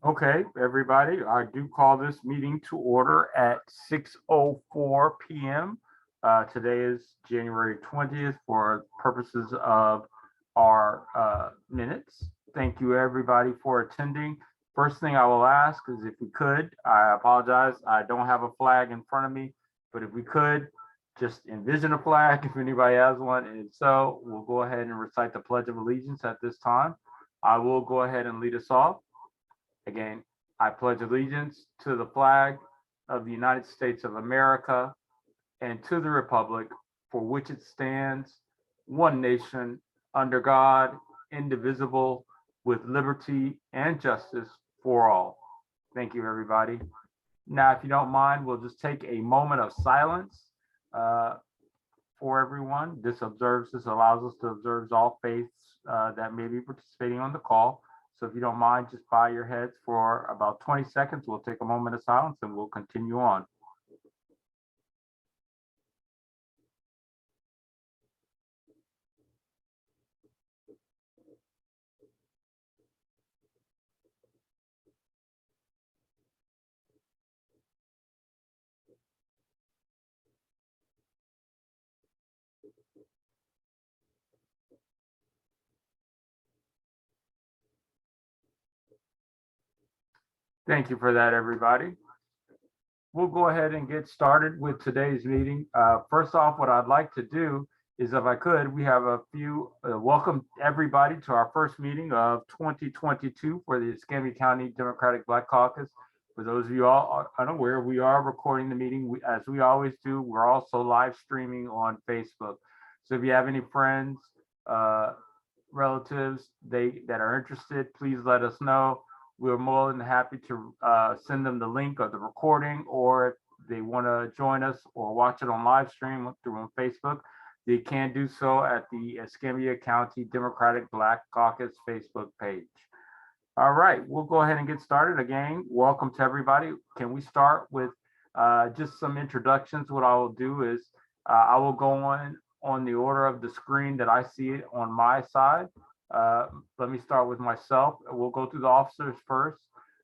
Okay, everybody, I do call this meeting to order at 6:04 p.m. Today is January 20th for purposes of our minutes. Thank you, everybody, for attending. First thing I will ask is if we could, I apologize, I don't have a flag in front of me, but if we could, just envision a flag if anybody has one. And so we'll go ahead and recite the Pledge of Allegiance at this time. I will go ahead and lead us off. Again, I pledge allegiance to the flag of the United States of America and to the republic for which it stands, one nation, under God, indivisible, with liberty and justice for all. Thank you, everybody. Now, if you don't mind, we'll just take a moment of silence uh, for everyone. This allows us to observe all faiths that may be participating on the call. So if you don't mind, just bow your heads for about 20 seconds. We'll take a moment of silence and we'll continue on. Thank you for that, everybody. We'll go ahead and get started with today's meeting. First off, what I'd like to do is, if I could, we have a few, welcome everybody to our first meeting of 2022 for the Escambia County Democratic Black Caucus. For those of you all unaware, we are recording the meeting. As we always do, we're also live streaming on Facebook. So if you have any friends, relatives that are interested, please let us know. We're more than happy to send them the link of the recording, or if they want to join us or watch it on live stream through on Facebook, they can do so at the Escambia County Democratic Black Caucus Facebook page. All right, we'll go ahead and get started. Again, welcome to everybody. Can we start with just some introductions? What I will do is I will go on the order of the screen that I see it on my side. Let me start with myself. We'll go through the officers first,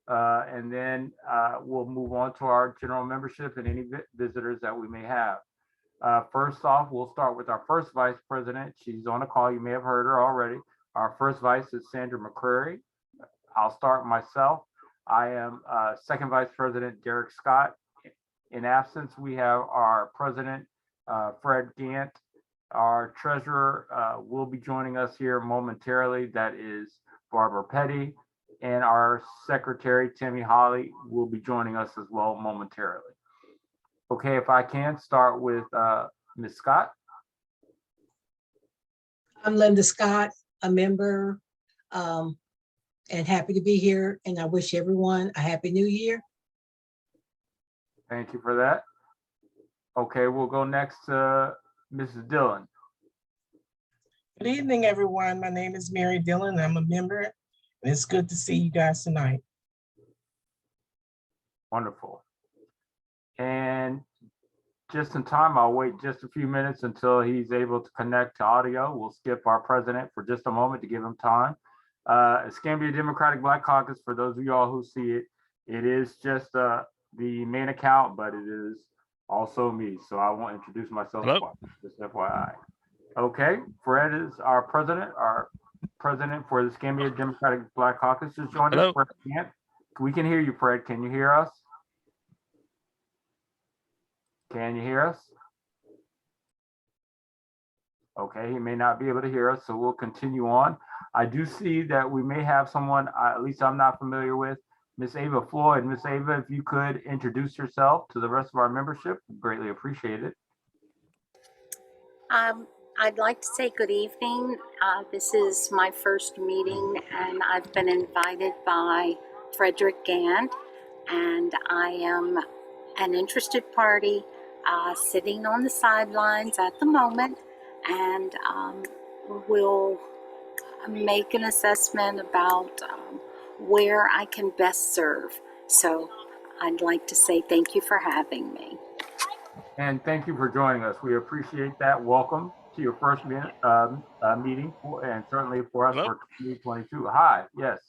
and then we'll move on to our general membership and any visitors that we may have. First off, we'll start with our first vice president. She's on the call. You may have heard her already. Our first vice is Sandra McCrary. I'll start myself. I am second vice president Derek Scott. In absence, we have our president, Fred Gant. Our treasurer will be joining us here momentarily. That is Barbara Petty. And our secretary, Tammy Holly, will be joining us as well momentarily. Okay, if I can start with Ms. Scott. I'm Linda Scott, a member, and happy to be here. And I wish everyone a happy new year. Thank you for that. Okay, we'll go next to Mrs. Dillon. Good evening, everyone. My name is Mary Dillon. I'm a member, and it's good to see you guys tonight. Wonderful. And just in time, I'll wait just a few minutes until he's able to connect to audio. We'll skip our president for just a moment to give him time. Escambia Democratic Black Caucus, for those of y'all who see it, it is just the main account, but it is also me. So I won't introduce myself twice, just FYI. Okay, Fred is our president for the Escambia Democratic Black Caucus is joining us. Fred, we can hear you, Fred. Can you hear us? Can you hear us? Okay, he may not be able to hear us, so we'll continue on. I do see that we may have someone, at least I'm not familiar with, Miss Ava Floyd. Miss Ava, if you could introduce yourself to the rest of our membership, greatly appreciate it. I'd like to say good evening. This is my first meeting, and I've been invited by Frederick Gant, and I am an interested party sitting on the sidelines at the moment, and will make an assessment about where I can best serve. So I'd like to say thank you for having me. And thank you for joining us. We appreciate that. Welcome to your first meeting, and certainly for us for 2022. Hi, yes.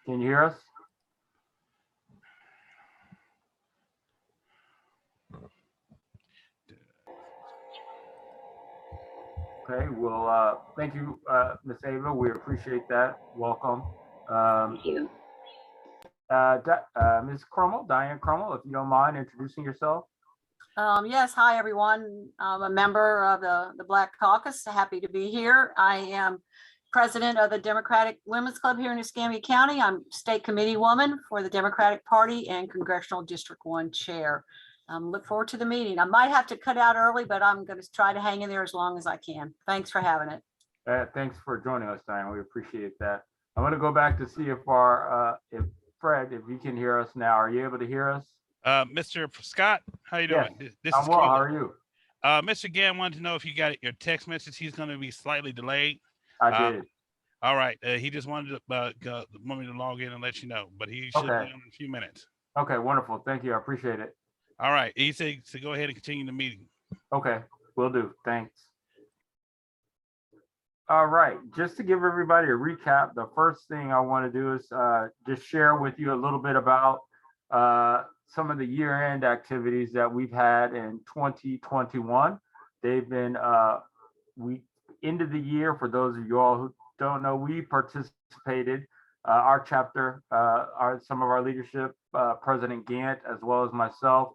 Can you hear us? Okay, well, thank you, Ms. Ava. We appreciate that. Welcome. Thank you. Ms. Crummell, Diane Crummell, if you don't mind introducing yourself. Yes, hi, everyone. I'm a member of the Black Caucus. Happy to be here. I am president of the Democratic Women's Club here in Escambia County. I'm state committee woman for the Democratic Party and Congressional District 1 chair. Look forward to the meeting. I might have to cut out early, but I'm going to try to hang in there as long as I can. Thanks for having it. Thanks for joining us, Diane. We appreciate that. I'm going to go back to see if our, if Fred, if you can hear us now. Are you able to hear us? Mr. Scott, how you doing? Yes, This I'm is well. How Cuba. are you? Mr. Gann wanted to know if you got your text message. He's going to be slightly delayed. I did. All right. He just wanted to want me to log in and let you know, but he should be Okay. on in a few minutes. Okay, wonderful. Thank you. I appreciate it. All right. He said to go ahead and continue the meeting. Okay, will do. Thanks. All right, just to give everybody a recap, the first thing I want to do is just share with you a little bit about some of the year-end activities that we've had in 2021. They've been, we ended the year, for those of you all who don't know, we participated, our chapter, some of our leadership, President Gant, as well as myself,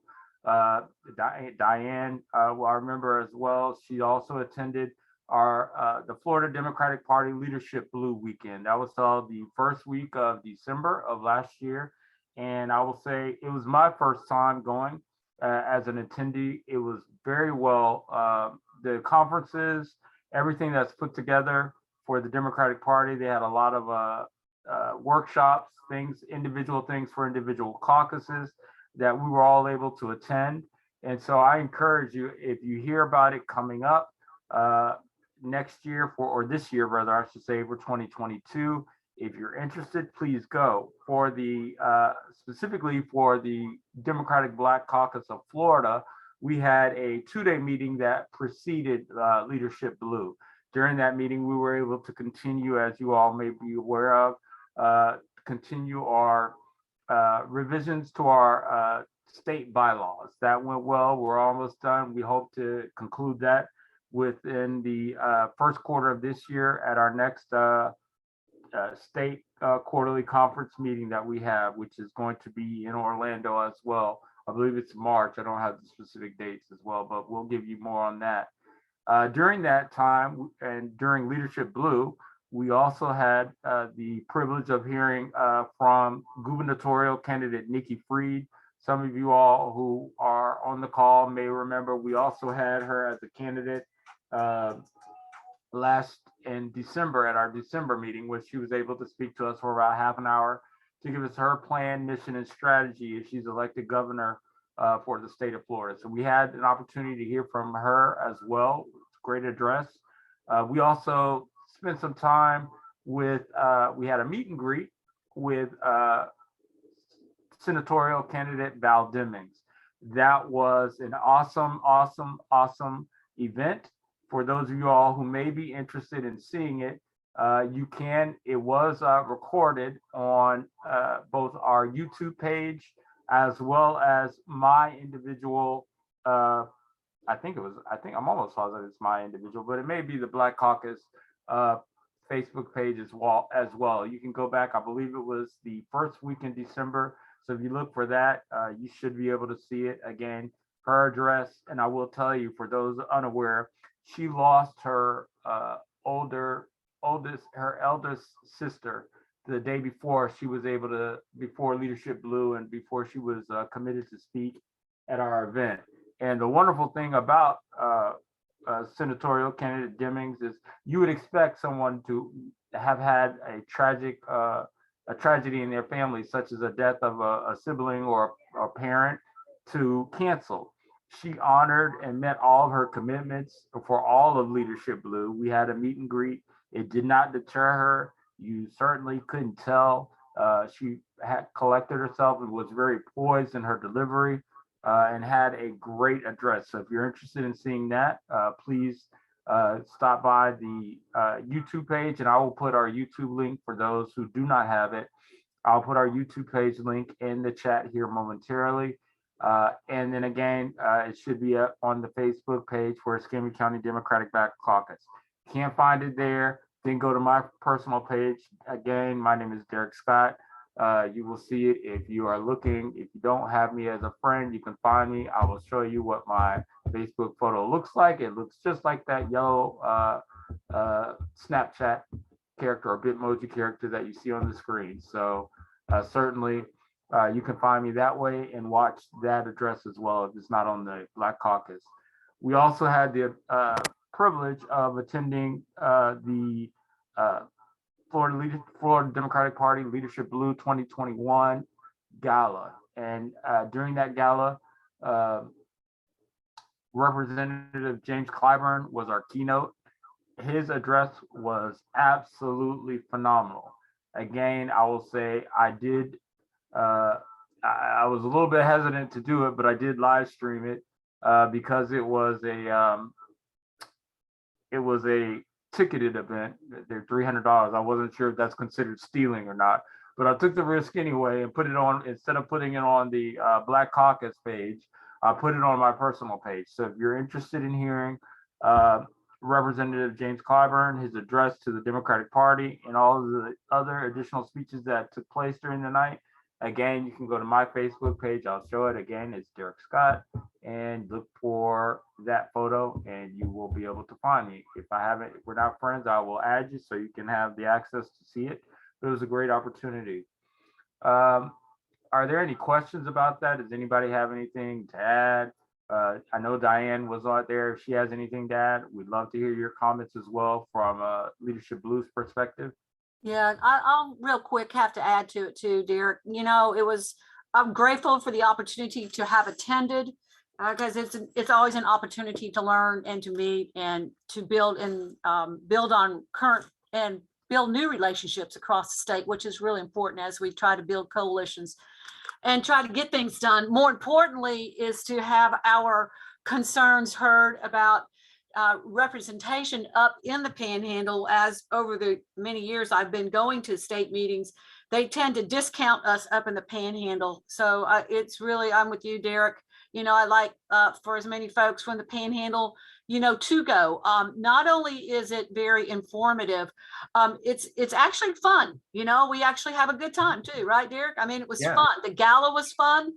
Diane, well, I remember as well, she also attended our the Florida Democratic Party Leadership Blue Weekend. That was held the first week of December of last year. And I will say it was my first time going as an attendee. It was very well, the conferences, everything that's put together for the Democratic Party. They had a lot of workshops, things, individual things for individual caucuses that we were all able to attend. And so I encourage you, if you hear about it coming up, next year or this year rather, I should say, for 2022. If you're interested, please go. For the specifically for the Democratic Black Caucus of Florida, we had a 2-day meeting that preceded Leadership Blue. During that meeting, we were able to continue, as you all may be aware of, continue our revisions to our state bylaws. That went well. We're almost done. We hope to conclude that within the first quarter of this year at our next state quarterly conference meeting that we have, which is going to be in Orlando as well. I believe it's March. I don't have the specific dates as well, but we'll give you more on that. During that time and during Leadership Blue, we also had the privilege of hearing from gubernatorial candidate Nikki Fried. Some of you all who are on the call may remember we also had her as a candidate last in December at our December meeting, where she was able to speak to us for about half an hour to give us her plan, mission, and strategy if she's elected governor for the state of Florida. So we had an opportunity to hear from her as well. Great address. We also spent some time with, we had a meet and greet with senatorial candidate Val Demings. That was an awesome, awesome, awesome event. For those of you all who may be interested in seeing it, you can. It was recorded on both our YouTube page as well as my individual. I think I'm almost positive it's my individual, but it may be the Black Caucus Facebook page as well. You can go back. I believe it was the first week in December. So if you look for that, you should be able to see it again. Her address, and I will tell you, for those unaware, she lost her eldest sister the day before she was able to, before Leadership Blue and before she was committed to speak at our event. And the wonderful thing about senatorial candidate Demings is you would expect someone to have had a tragedy in their family, such as a death of a sibling or a parent, to cancel. She honored and met all of her commitments for all of Leadership Blue. We had a meet and greet. It did not deter her. You certainly couldn't tell. She had collected herself and was very poised in her delivery and had a great address. So if you're interested in seeing that, please stop by the YouTube page, and I will put our YouTube link for those who do not have it. I'll put our YouTube page link in the chat here momentarily. And then again, it should be up on the Facebook page for Escambia County Democratic Black Caucus. Can't find it there, then go to my personal page. Again, my name is Derek Scott. You will see it if you are looking. If you don't have me as a friend, you can find me. I will show you what my Facebook photo looks like. It looks just like that yellow Snapchat character or Bitmoji character that you see on the screen. So certainly you can find me that way and watch that address as well if it's not on the Black Caucus. We also had the privilege of attending the Florida Democratic Party Leadership Blue 2021 Gala. And during that gala, Representative James Clyburn was our keynote. His address was absolutely phenomenal. Again, I will say I was a little bit hesitant to do it, but I did live stream it because it was a ticketed event. They're $300. I wasn't sure if that's considered stealing or not, but I took the risk anyway and put it on, instead of putting it on the Black Caucus page, I put it on my personal page. So if you're interested in hearing Representative James Clyburn, his address to the Democratic Party, and all of the other additional speeches that took place during the night, again, you can go to my Facebook page. I'll show it again. It's Derek Scott, and look for that photo and you will be able to find me. If we're not friends, I will add you so you can have the access to see it. But it was a great opportunity. Are there any questions about that? Does anybody have anything to add? I know Diane was out there. If she has anything to add, we'd love to hear your comments as well from Leadership Blue's perspective. Yeah, I'll real quick have to add to it too, Derek. You know, I'm grateful for the opportunity to have attended because it's always an opportunity to learn and to meet and to build on current and build new relationships across the state, which is really important as we try to build coalitions and try to get things done. More importantly is to have our concerns heard about representation up in the Panhandle. As over the many years I've been going to state meetings, they tend to discount us up in the Panhandle. So it's really, I'm with you, Derek. You know, I like for as many folks from the Panhandle, you know, to go. Not only is it very informative, it's actually fun. You know, we actually have a good time too, right, Derek? I mean, it was fun. The gala was fun.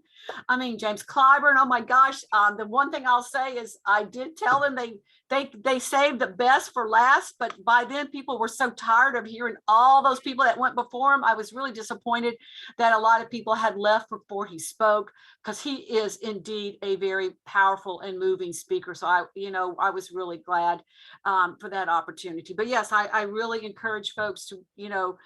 I mean, James Clyburn, oh my gosh. The one thing I'll say is I did tell them they saved the best for last, but by then people were so tired of hearing all those people that went before him. I was really disappointed that a lot of people had left before he spoke, because he is indeed a very powerful and moving speaker. So I was really glad for that opportunity. But yes, I really encourage folks to, you know,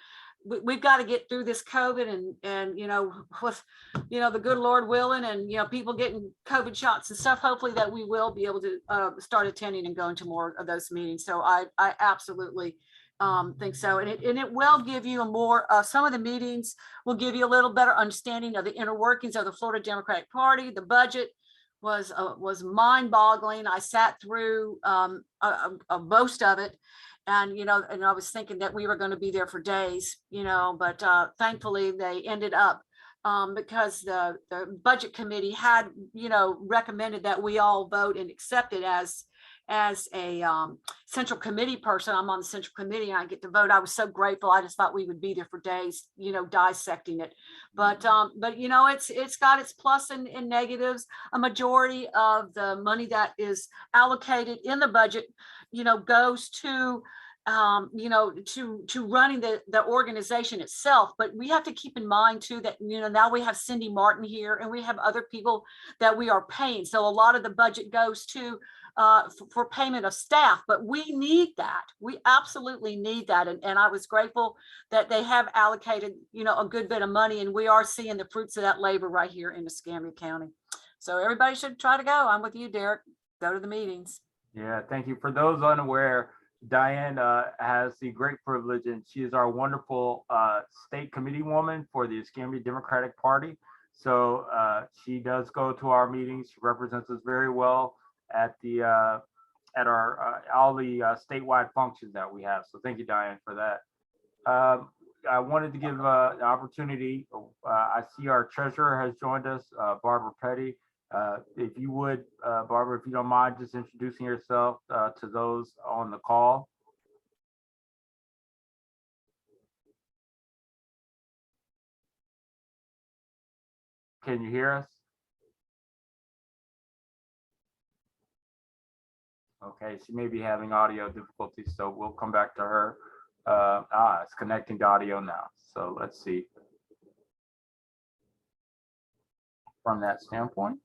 we've got to get through this COVID and you know, with, you know, the good Lord willing, and, you know, people getting COVID shots and stuff, hopefully that we will be able to start attending and going to more of those meetings. So I absolutely think so. And it will give you a more, some of the meetings will give you a little better understanding of the inner workings of the Florida Democratic Party. The budget was mind-boggling. I sat through most of it. And, you know, and I was thinking that we were going to be there for days, you know, but thankfully they ended up because the budget committee had, you know, recommended that we all vote and accept it as a central committee person. I'm on the central committee and I get to vote. I was so grateful. I just thought we would be there for days, you know, dissecting it. But you know, it's got its plus and negatives. A majority of the money that is allocated in the budget, you know, goes to you know, to running the organization itself. But we have to keep in mind too that, you know, now we have Cindy Martin here and we have other people that we are paying. So a lot of the budget goes to for payment of staff, but we need that. We absolutely need that. And I was grateful that they have allocated, you know, a good bit of money, and we are seeing the fruits of that labor right here in Escambia County. So everybody should try to go. I'm with you, Derek. Go to the meetings. Yeah, thank you. For those unaware, Diane has the great privilege, and she is our wonderful state committee woman for the Escambia Democratic Party. So she does go to our meetings. She represents us very well at our all the statewide functions that we have. So thank you, Diane, for that. I wanted to give an opportunity. I see our treasurer has joined us, Barbara Petty. If you would, Barbara, if you don't mind, just introducing yourself to those on the call. Can you hear us? Okay, she may be having audio difficulties, so we'll come back to her. It's connecting to audio now. So let's see. From that standpoint.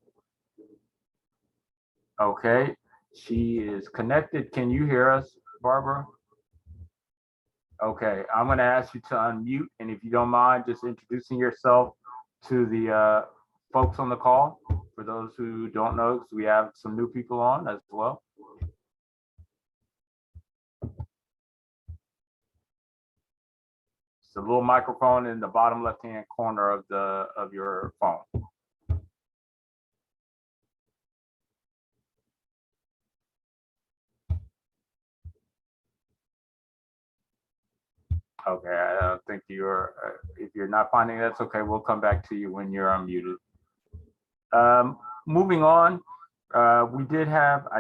Okay, she is connected. Can you hear us, Barbara? Okay, I'm going to ask you to unmute, and if you don't mind, just introducing yourself to the folks on the call. For those who don't know, because we have some new people on as well. It's a little microphone in the bottom left-hand corner of your phone. Okay, I don't think if you're not finding it, that's okay. We'll come back to you when you're unmuted. Moving on, I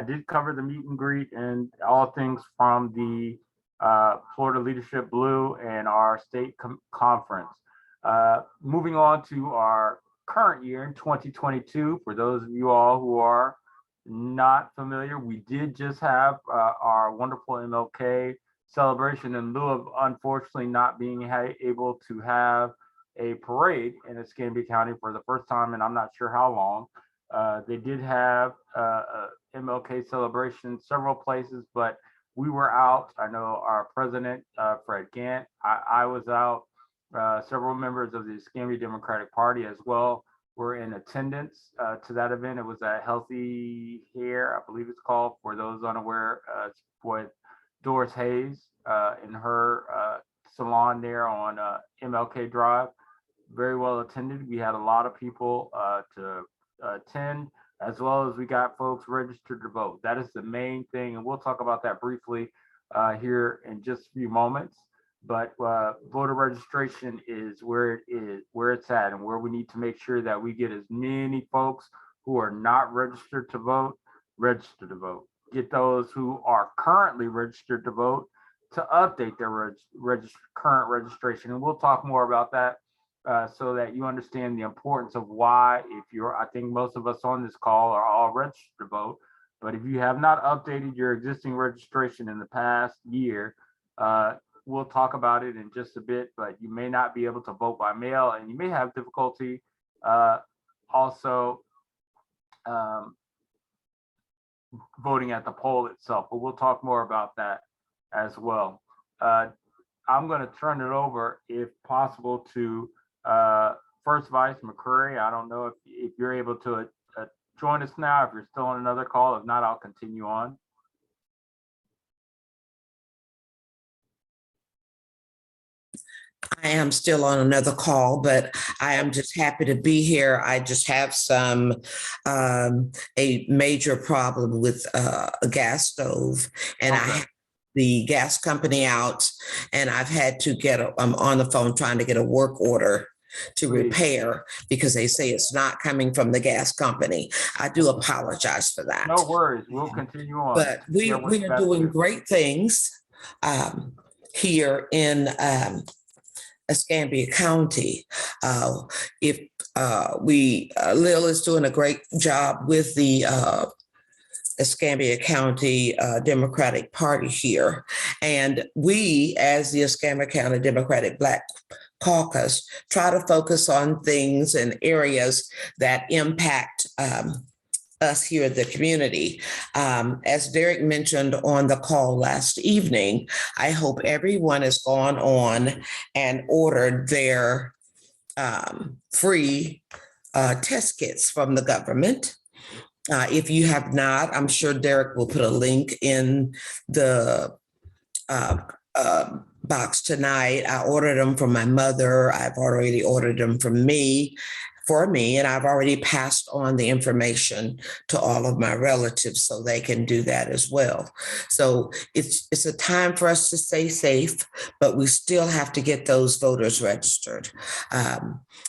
did cover the meet and greet and all things from the Florida Leadership Blue and our state conference. Moving on to our current year in 2022, for those of you all who are not familiar, we did just have our wonderful MLK celebration in lieu of unfortunately not being able to have a parade in Escambia County for the first time, and I'm not sure how long. They did have MLK celebration several places, but we were out. I know our president, Fred Gant, I was out. Several members of the Escambia Democratic Party as well were in attendance to that event. It was at Healthy Hair, I believe it's called, for those unaware, with Doris Hayes in her salon there on MLK Drive. Very well attended. We had a lot of people to attend, as well as we got folks registered to vote. That is the main thing, and we'll talk about that briefly here in just a few moments. But voter registration is where it's at, and where we need to make sure that we get as many folks who are not registered to vote, registered to vote. Get those who are currently registered to vote to update their current registration. And we'll talk more about that so that you understand the importance of why, I think most of us on this call are all registered to vote, but if you have not updated your existing registration in the past year, we'll talk about it in just a bit, but you may not be able to vote by mail, and you may have difficulty also voting at the poll itself, but we'll talk more about that as well. I'm going to turn it over, if possible, to First Vice McCreary. I don't know if you're able to join us now, if you're still on another call. If not, I'll continue on. I am still on another call, but I am just happy to be here. I just have a major problem with a gas stove, and Okay. I have the gas company out, and I've had to I'm on the phone trying to get a work order to Please. repair because they say it's not coming from the gas company. I do apologize for that. No worries, we'll continue on. But we are doing great things here in Escambia County. Lil is doing a great job with the Escambia County Democratic Party here. And we, as the Escambia County Democratic Black Caucus, try to focus on things and areas that impact us here in the community. As Derek mentioned on the call last evening, I hope everyone has gone on and ordered their free test kits from the government. If you have not, I'm sure Derek will put a link in the box tonight. I ordered them from my mother. I've already ordered them from me, for me, and I've already passed on the information to all of my relatives so they can do that as well. So it's a time for us to stay safe, but we still have to get those voters registered.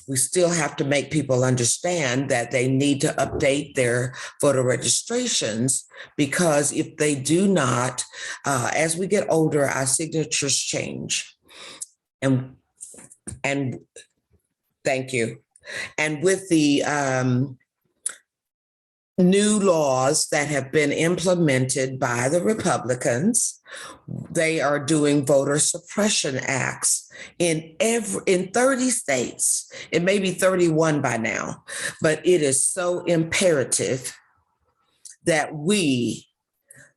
We still have to make people understand that they need to update their voter registrations, because if they do not, as we get older, our signatures change. And thank you. And with the new laws that have been implemented by the Republicans, they are doing voter suppression acts in 30 states. It may be 31 by now, but it is so imperative that we,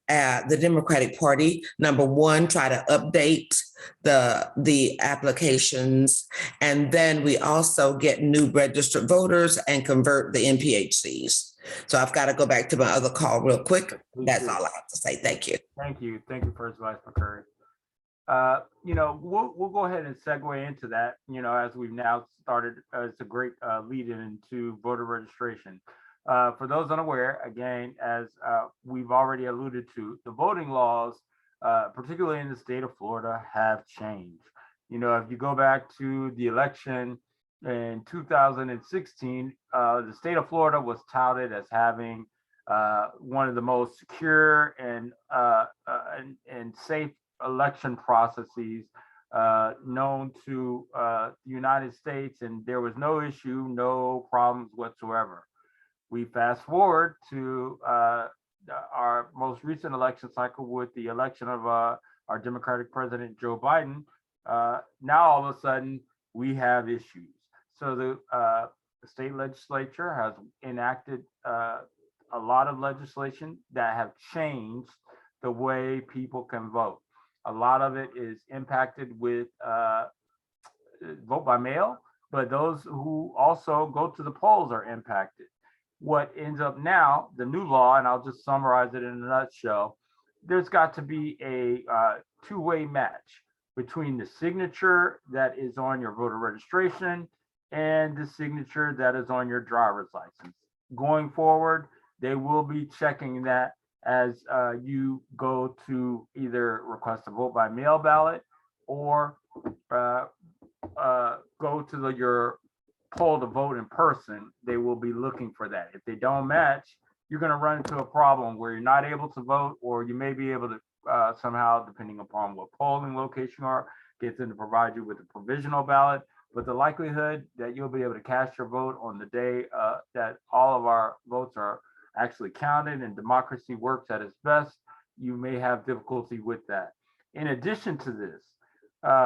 the Democratic Party, number one, try to update the applications, and then we also get new registered voters and convert the NPHCs. So I've got to go back to my other call real quick. That's all I have to say. Thank you. Thank you. Thank you, First Vice McCurry. We'll go ahead and segue into that, as we've now started. It's a great lead into voter registration. For those unaware, again, as we've already alluded to, the voting laws, particularly in the state of Florida, have changed. If you go back to the election in 2016, the state of Florida was touted as having one of the most secure and safe election processes known to the United States, and there was no issue, no problems whatsoever. We fast forward to our most recent election cycle with the election of our Democratic President Joe Biden. Now all of a sudden we have issues. So the state legislature has enacted a lot of legislation that have changed the way people can vote. A lot of it is impacted with vote by mail, but those who also go to the polls are impacted. What ends up now, the new law, and I'll just summarize it in a nutshell, there's got to be a two-way match between the signature that is on your voter registration and the signature that is on your driver's license. Going forward, they will be checking that as you go to either request a vote by mail ballot or go to your poll to vote in person. They will be looking for that. If they don't match, you're going to run into a problem where you're not able to vote, or you may be able to somehow, depending upon what polling location you are, get them to provide you with a provisional ballot. But the likelihood that you'll be able to cast your vote on the day that all of our votes are actually counted and democracy works at its best, you may have difficulty with that. In addition to this,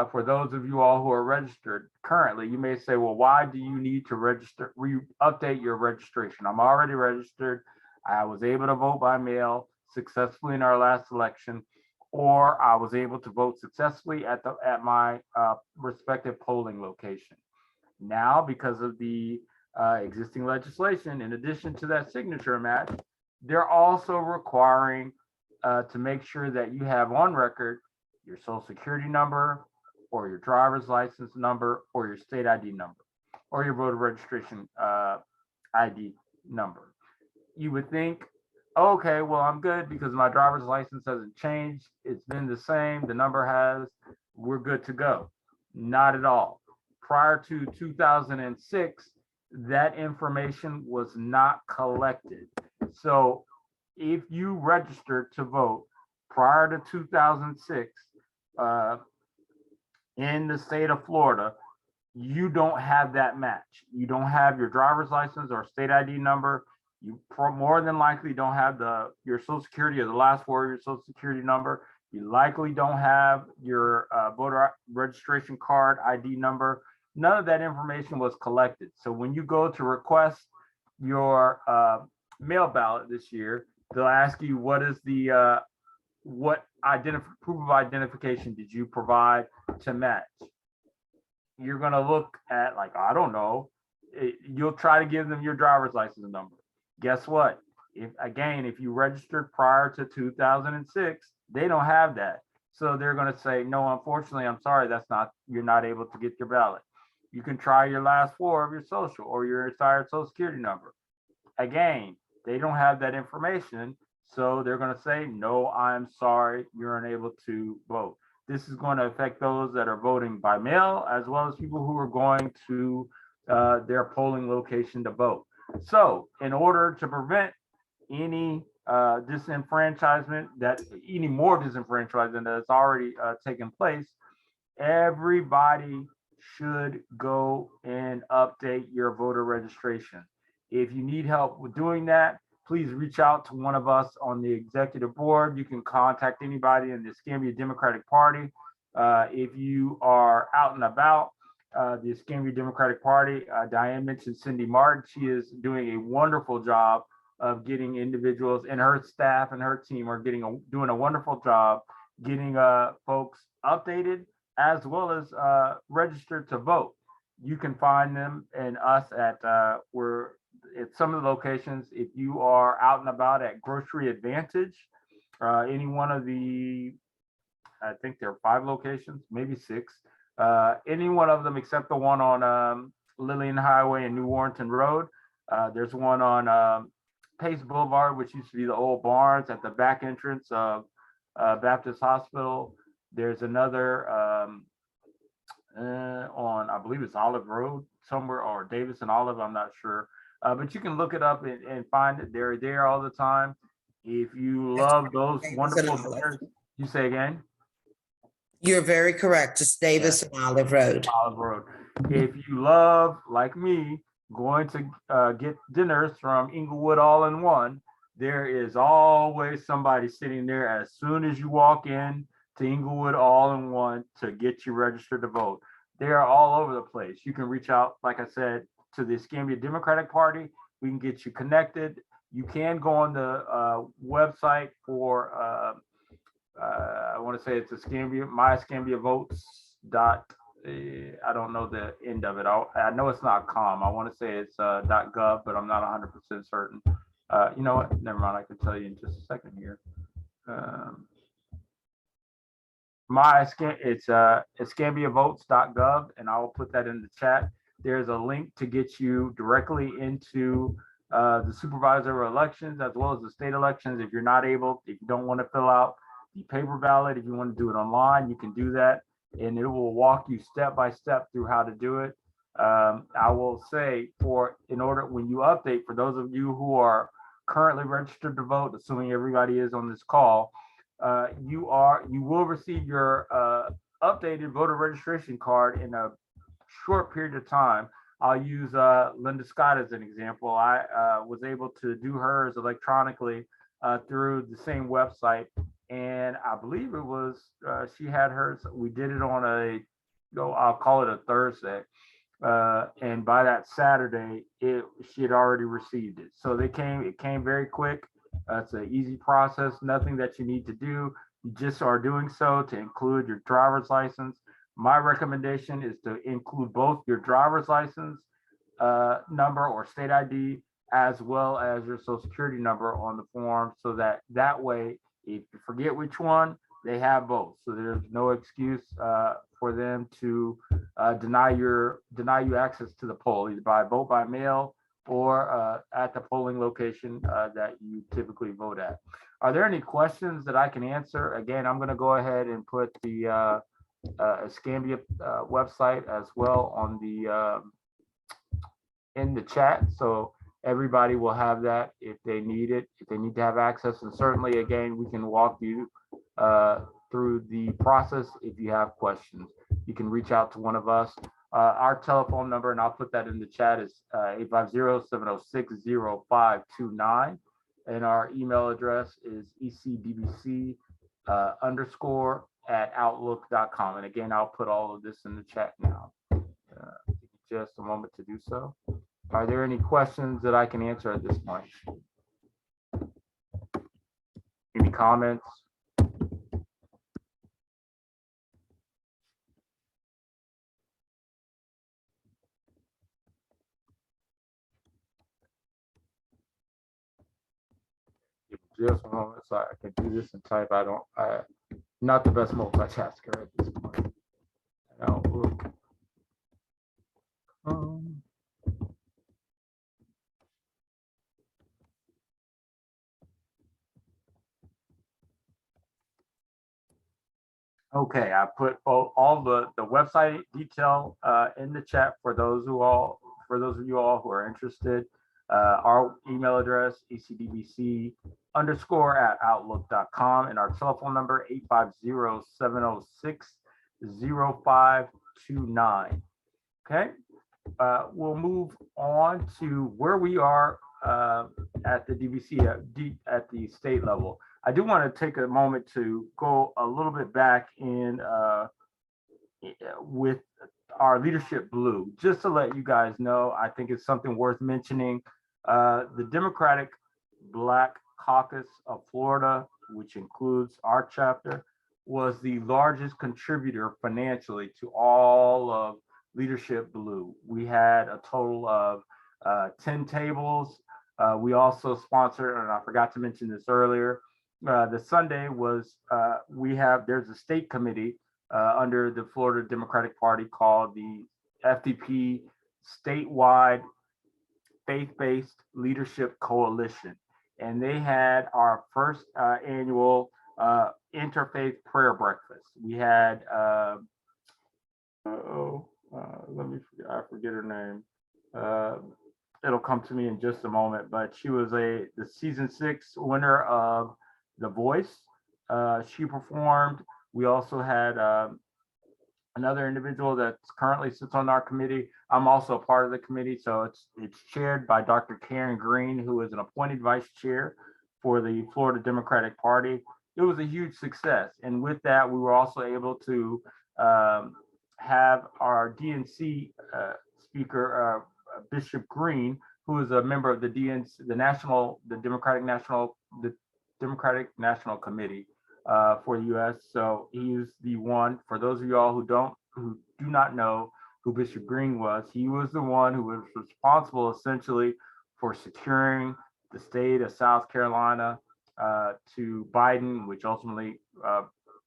for those of you all who are registered currently, you may say, well, why do you need to register, update your registration? I'm already registered. I was able to vote by mail successfully in our last election, or I was able to vote successfully at my respective polling location. Now, because of the existing legislation, in addition to that signature match, they're also requiring to make sure that you have on record your social security number or your driver's license number or your state ID number or your voter registration ID number. You would think, okay, well, I'm good because my driver's license hasn't changed. It's been the same. The number has, we're good to go. Not at all. Prior to 2006, that information was not collected. So if you registered to vote prior to 2006 in the state of Florida, you don't have that match. You don't have your driver's license or state ID number. You more than likely don't have your social security or the last four of your social security number. You likely don't have your voter registration card ID number. None of that information was collected. So when you go to request your mail ballot this year, they'll ask you what is the proof of identification did you provide to match? You're gonna look at like, I don't know. You'll try to give them your driver's license number. Guess what? If you registered prior to 2006, they don't have that. So they're gonna say, no, unfortunately, I'm sorry, you're not able to get your ballot. You can try your last four of your social or your entire social security number. Again, they don't have that information. So they're going to say, no, I'm sorry, you're unable to vote. This is going to affect those that are voting by mail, as well as people who are going to their polling location to vote. So in order to prevent any disenfranchisement, that any more disenfranchisement that has already taken place, everybody should go and update your voter registration. If you need help with doing that, please reach out to one of us on the executive board. You can contact anybody in the Escambia Democratic Party. If you are out and about, the Escambia Democratic Party, Diane mentioned Cindy Martin. She is doing a wonderful job of getting individuals, and her staff and her team are doing a wonderful job getting folks updated as well as registered to vote. You can find them and us at some of the locations. If you are out and about at Grocery Advantage, any one of the, I think there are 5 locations, maybe 6. Any one of them except the one on Lillian Highway and New Warrenton Road. There's one on Pace Boulevard, which used to be the old barns at the back entrance of Baptist Hospital. There's another on, I believe it's Olive Road somewhere, or Davis and Olive, I'm not sure. But you can look it up and find it. They're there all the time. If you love those wonderful dinners, you say again? You're very correct. It's Davis and Olive Road. Olive Road. If you love, like me, going to get dinners from Inglewood All-in-One, there is always somebody sitting there as soon as you walk in to Inglewood All-in-One to get you registered to vote. They are all over the place. You can reach out, like I said, to the Escambia Democratic Party. We can get you connected. You can go on the website for, I want to say it's Escambia, I don't know the end of it. I know it's not .com. I want to say it's .gov, but I'm not 100% certain. You know what? Never mind. I can tell you in just a second here. It's escambiavotes.gov, and I will put that in the chat. There's a link to get you directly into the supervisor elections as well as the state elections. If you're not able, if you don't want to fill out the paper ballot, if you want to do it online, you can do that, and it will walk you step by step through how to do it. I will say, when you update, for those of you who are currently registered to vote, assuming everybody is on this call, you will receive your updated voter registration card in a short period of time. I'll use Linda Scott as an example. I was able to do hers electronically through the same website, and I believe it was she had hers. We did it on I'll call it a Thursday, and by that Saturday, she had already received it. So it came very quick. It's an easy process, nothing that you need to do. You just are doing so to include your driver's license. My recommendation is to include both your driver's license number or state ID, as well as your social security number on the form, so that way, if you forget which one, they have both. So there's no excuse for them to deny you access to the poll, either by vote by mail or at the polling location that you typically vote at. Are there any questions that I can answer? Again, I'm going to go ahead and put the Escambia website as well on the in the chat, so everybody will have that if they need it, if they need to have access. And certainly, again, we can walk you through the process. If you have questions, you can reach out to one of us. Our telephone number, and I'll put that in the chat, is 850-706-0529. And our email address is ecdbc_@outlook.com. And again, I'll put all of this in the chat now. Just a moment to do so. Are there any questions that I can answer at this point? Any comments? Just a moment, so I can do this and type. Not the best multitasker at this point. Okay, I put all the website detail in the chat for those of you all who are interested. Our email address, ecdbc_@outlook.com, and our telephone number 850-706-0529. Okay, we'll move on to where we are at the DVC at the state level. I do want to take a moment to go a little bit back in with our leadership blue, just to let you guys know. I think it's something worth mentioning. The Democratic Black Caucus of Florida, which includes our chapter, was the largest contributor financially to all of Leadership Blue. We had a total of 10 tables. We also sponsored, and I forgot to mention this earlier, the Sunday was, there's a state committee under the Florida Democratic Party called the FDP Statewide Faith-Based Leadership Coalition. And they had our first annual interfaith prayer breakfast. We had, I forget her name. It'll come to me in just a moment, but she was the season 6 winner of The Voice. She performed. We also had another individual that currently sits on our committee. I'm also a part of the committee, so it's chaired by Dr. Karen Green, who is an appointed vice chair for the Florida Democratic Party. It was a huge success, and with that, we were also able to have our DNC speaker, Bishop Green, who is a member of the DNC, the Democratic National Committee for the U.S. So he is the one. For those of y'all who do not know who Bishop Green was, he was the one who was responsible essentially for securing the state of South Carolina to Biden, which ultimately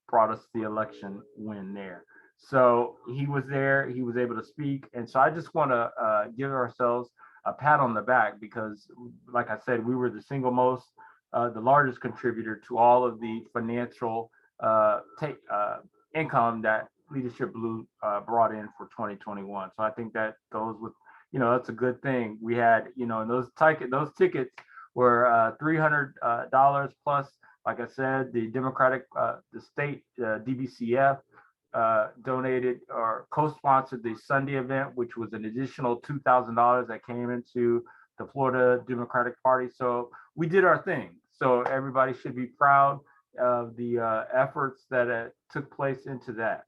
brought us the election win there. So he was there, he was able to speak. And so I just want to give ourselves a pat on the back because, like I said, we were the the largest contributor to all of the financial income that Leadership Blue brought in for 2021. So I think that goes with, that's a good thing. We had, and those tickets were $300 plus. Like I said, the the state DBCF donated or co-sponsored the Sunday event, which was an additional $2,000 that came into the Florida Democratic Party. So we did our thing. So everybody should be proud of the efforts that took place into that.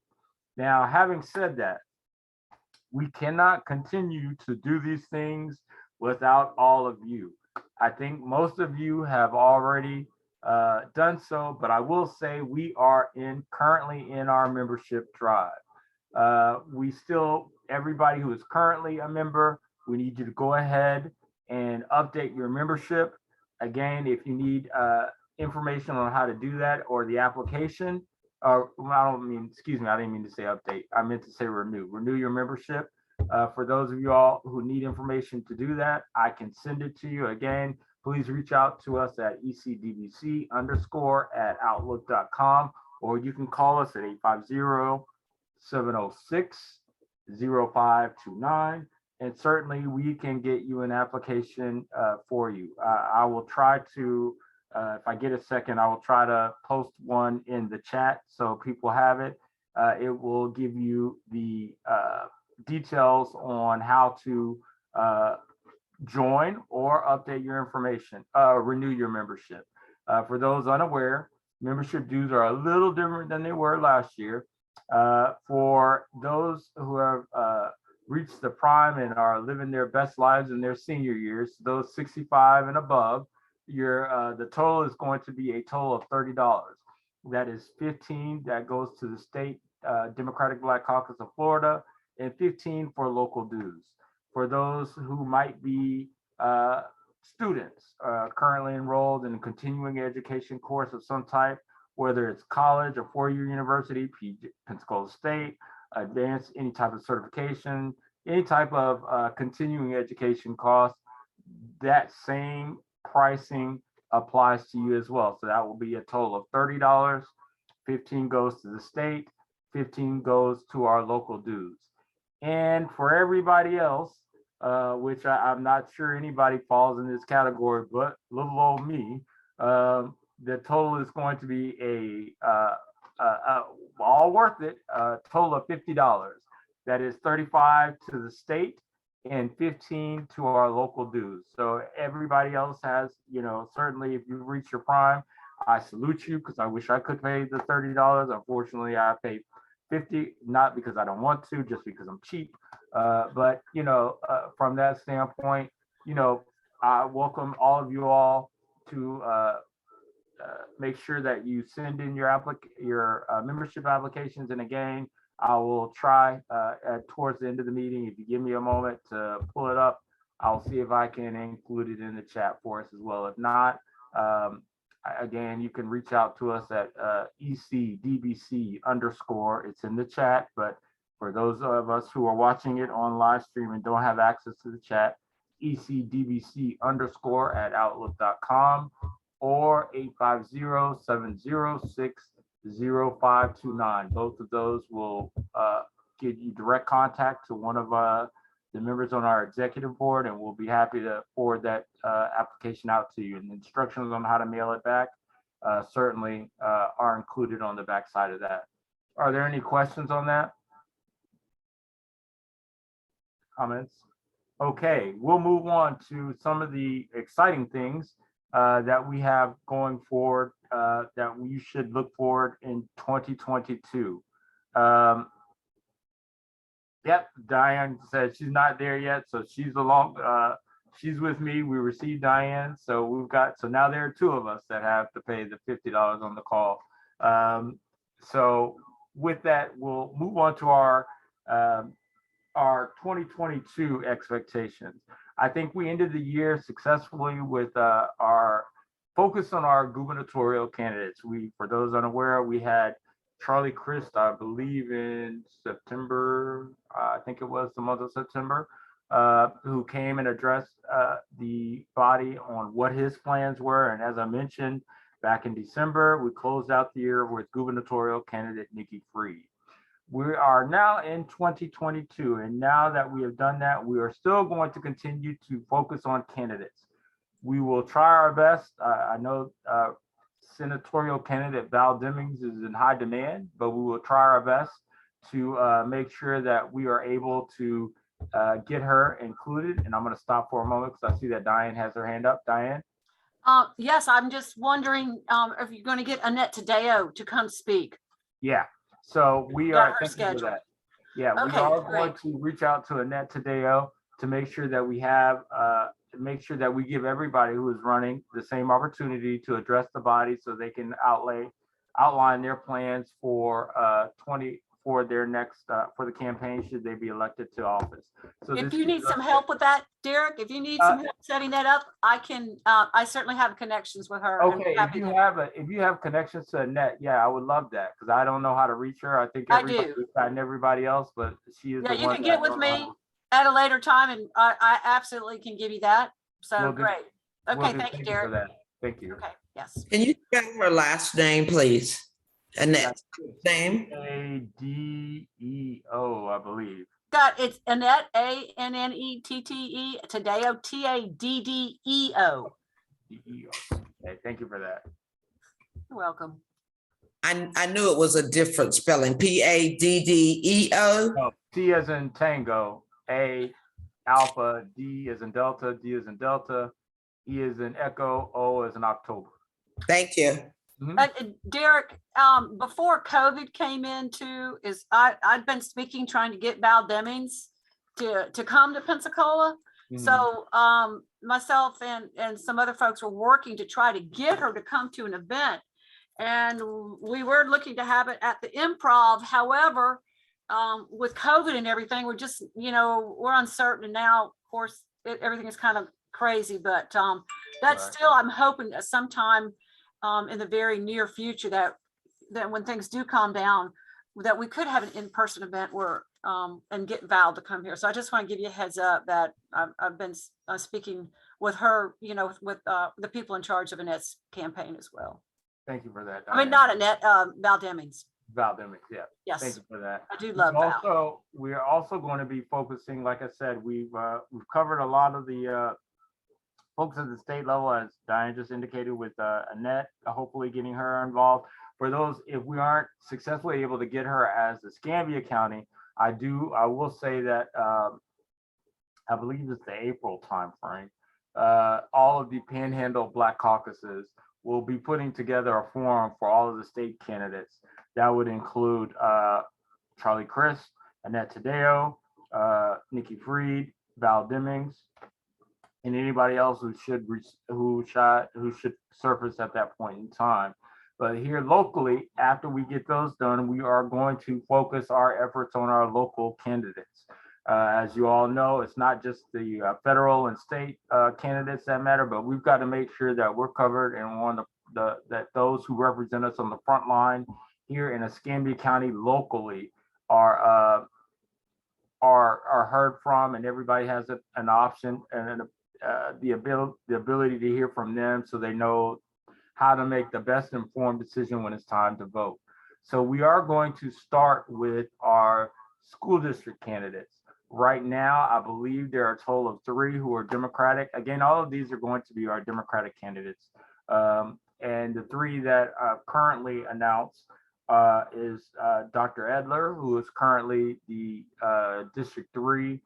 Now, having said that, we cannot continue to do these things without all of you. I think most of you have already done so, but I will say we are currently in our membership drive. Everybody who is currently a member, we need you to go ahead and update your membership. Again, if you need information on how to do that or the application, I didn't mean to say update. I meant to say renew your membership. For those of you all who need information to do that, I can send it to you. Again, please reach out to us at ecdbc_@outlook.com, or you can call us at 850-706-0529. And certainly we can get you an application for you. I will try to, if I get a second, I will try to post one in the chat so people have it. It will give you the details on how to join or update your information, renew your membership. For those unaware, membership dues are a little different than they were last year. For those who have reached the prime and are living their best lives in their senior years, those 65 and above, the total is going to be a total of $30. That is $15 that goes to the state Democratic Black Caucus of Florida, and $15 for local dues. For those who might be students currently enrolled in a continuing education course of some type, whether it's college or four-year university, Pensacola State, advanced, any type of certification, any type of continuing education cost, that same pricing applies to you as well. So that will be a total of $30. $15 goes to the state, 15 goes to our local dues. And for everybody else, which I'm not sure anybody falls in this category, but little old me, the total is going to be all worth it, a total of $50. That is 35 to the state and 15 to our local dues. So everybody else has, certainly if you reach your prime, I salute you because I wish I could pay the $30. Unfortunately, I paid 50, not because I don't want to, just because I'm cheap. But from that standpoint, I welcome all of you all to make sure that you send in your membership applications. And again, I will try towards the end of the meeting, if you give me a moment to pull it up, I'll see if I can include it in the chat for us as well. If not, again, you can reach out to us at ECDBC @. It's in the chat, but for those of us who are watching it on live stream and don't have access to the chat, ECDBC @outlook.com or 850-706-0529. Both of those will give you direct contact to one of the members on our executive board, and we'll be happy to forward that application out to you. And the instructions on how to mail it back certainly are included on the back side of that. Are there any questions on that? Comments? Okay, we'll move on to some of the exciting things that we have going forward that we should look forward in 2022. Yep, Diane said she's not there yet, so she's she's with me. We received Diane, so now there are two of us that have to pay the $50 on the call. So with that, we'll move on to our 2022 expectations. I think we ended the year successfully with our focus on our gubernatorial candidates. For those unaware, we had Charlie Crist, I believe in September, I think it was the month of September, who came and addressed the body on what his plans were. And as I mentioned back in December, we closed out the year with gubernatorial candidate Nikki Fried. We are now in 2022, and now that we have done that, we are still going to continue to focus on candidates. We will try our best. I know senatorial candidate Val Demings is in high demand, but we will try our best to make sure that we are able to get her included. And I'm going to stop for a moment because I see that Diane has her hand up. Diane? Yes, I'm just wondering if you're going to get Annette Tadeo to come speak. Yeah. So we Got are her thinking of scheduled. that. Yeah, we Okay, are great. going to reach out to Annette Tadeo to make sure that we have, we give everybody who is running the same opportunity to address the body so they can outline their plans for their next for the campaign should they be elected to office. So If this you need gives us- some help with that, Derek, if you need some help setting that up, I can, I certainly have connections with her. and Okay, happy to- if you have connections to Annette, yeah, I would love that because I don't know how to reach her. I think I everybody's do. gotten everybody else, but she is Yeah, the you one can that get I with don't me know. at a later time and I absolutely can give you that. So Will do. great. Will Okay, do. thank you, for Derek. that. Thank you. Okay, yes. Can you spell her last name, please? Annette's name? Tadeo, I believe. Got it's Annette, ANNETTE, Tadeo, TADDEO. Okay, thank you for that. You're welcome. I knew it was a different spelling. PADDEO. No, T as in Tango, A Alpha, D as in Delta, D as in Delta, E as in Echo, O as in October. Thank you. Derek, before COVID came into, I'd been speaking, trying to get Val Demings to come to Pensacola. So myself and some other folks were working to try to get her to come to an event. And we were looking to have it at the Improv. However, with COVID and everything, we're just, we're uncertain. And now, of course, everything is kind of crazy, but that's Right. still, I'm hoping that sometime in the very near future that when things do calm down, that we could have an in-person event where and get Val to come here. So I just want to give you a heads up that I've been speaking with her, with the people in charge of Annette's campaign as well. Thank you for that. I mean, Diane. not Annette, Val Demings. Val Demmings, yeah. Thank Yes, you for that. I do love Val. We're also going to be focusing, like I said, we've covered a lot of the folks at the state level, as Diane just indicated, with Annette, hopefully getting her involved. For those, if we aren't successfully able to get her as the Escambia County, I will say that I believe it's the April timeframe. All of the Panhandle Black Caucuses will be putting together a forum for all of the state candidates. That would include Charlie Chris, Annette Tadeo, Nikki Freed, Val Demmings, and anybody else who should surface at that point in time. But here locally, after we get those done, we are going to focus our efforts on our local candidates. As you all know, it's not just the federal and state candidates that matter, but we've got to make sure that we're covered and on that those who represent us on the front line here in Escambia County locally are heard from, and everybody has an option and the ability to hear from them, so they know how to make the best informed decision when it's time to vote. So we are going to start with our school district candidates. Right now, I believe there are a total of 3 who are Democratic. Again, all of these are going to be our Democratic candidates. And the 3 that are currently announced is Dr. Edler, who is currently the District 3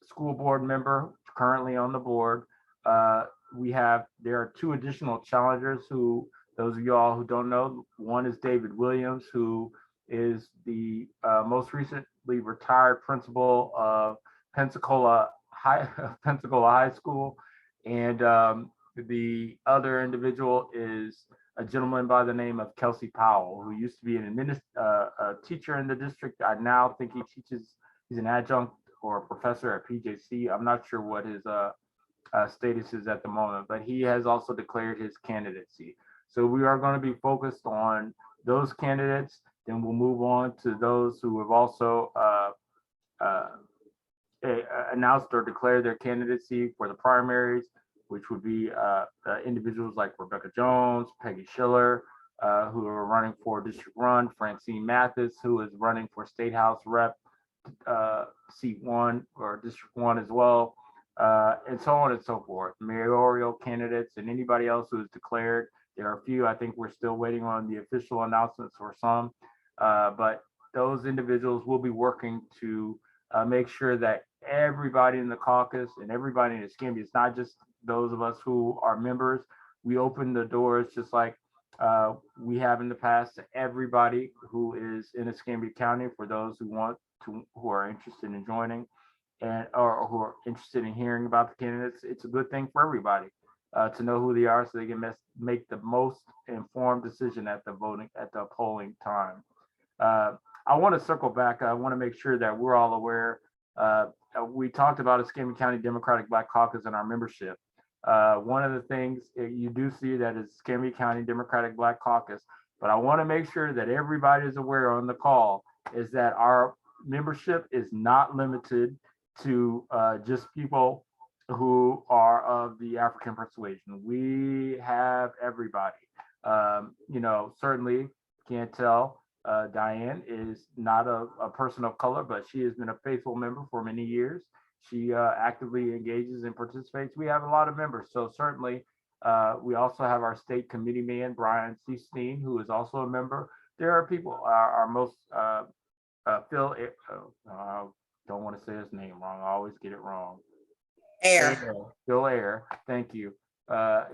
school board member, currently on the board. There are 2 additional challengers who, those of y'all who don't know, one is David Williams, who is the most recently retired principal of Pensacola High School. And the other individual is a gentleman by the name of Kelsey Powell, who used to be a teacher in the district. I now think he's an adjunct or a professor at PJC. I'm not sure what his status is at the moment, but he has also declared his candidacy. So we are going to be focused on those candidates. Then we'll move on to those who have also announced or declared their candidacy for the primaries, which would be individuals like Rebecca Jones, Peggy Schiller, who are running for District 1, Francine Mathis, who is running for State House Rep seat 1 or District 1 as well, and so on and so forth. Mayoral candidates and anybody else who is declared. There are a few. I think we're still waiting on the official announcements for some, but those individuals will be working to make sure that everybody in the caucus and everybody in Escambia, it's not just those of us who are members. We open the doors just like we have in the past to everybody who is in Escambia County, for those who are interested in joining and or who are interested in hearing about the candidates. It's a good thing for everybody to know who they are, so they can make the most informed decision at the polling time. I want to circle back. I want to make sure that we're all aware. We talked about Escambia County Democratic Black Caucus and our membership. One of the things you do see that is Escambia County Democratic Black Caucus, but I want to make sure that everybody is aware on the call is that our membership is not limited to just people who are of the African persuasion. We have everybody. Certainly can't tell. Diane is not a person of color, but she has been a faithful member for many years. She actively engages and participates. We have a lot of members. So certainly we also have our state committee man, Brian C. Steen, who is also a member. There are people, our most, Phil, don't want to say his name wrong. I always get it wrong. Phil Ayer, thank you.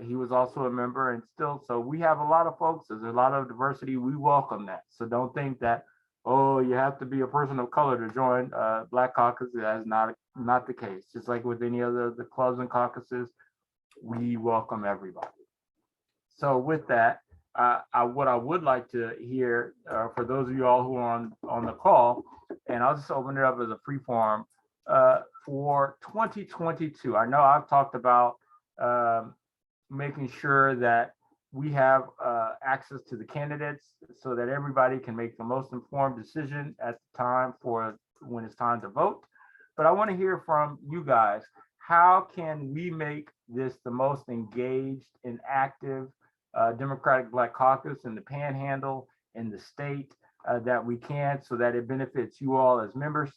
He was also a member, and still, so we have a lot of folks. There's a lot of diversity. We welcome that. So don't think that, oh, you have to be a person of color to join Black Caucus. That is not the case. Just like with any other the clubs and caucuses, we welcome everybody. So with that, what I would like to hear for those of you all who are on the call, and I'll just open it up as a free forum for 2022. I know I've talked about making sure that we have access to the candidates so that everybody can make the most informed decision at the time for when it's time to vote. But I want to hear from you guys. How can we make this the most engaged and active Democratic Black Caucus in the Panhandle in the state that we can, so that it benefits you all as members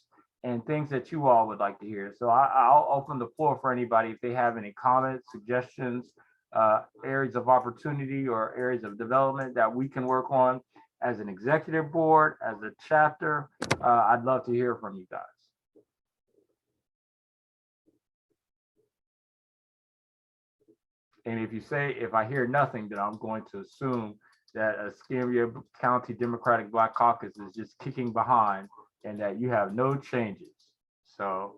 and things that you all would like to hear. So I'll open the floor for anybody if they have any comments, suggestions, areas of opportunity or areas of development that we can work on as an executive board, as a chapter. I'd love to hear from you guys. And if I hear nothing, then I'm going to assume that Escambia County Democratic Black Caucus is just kicking behind and that you have no changes. So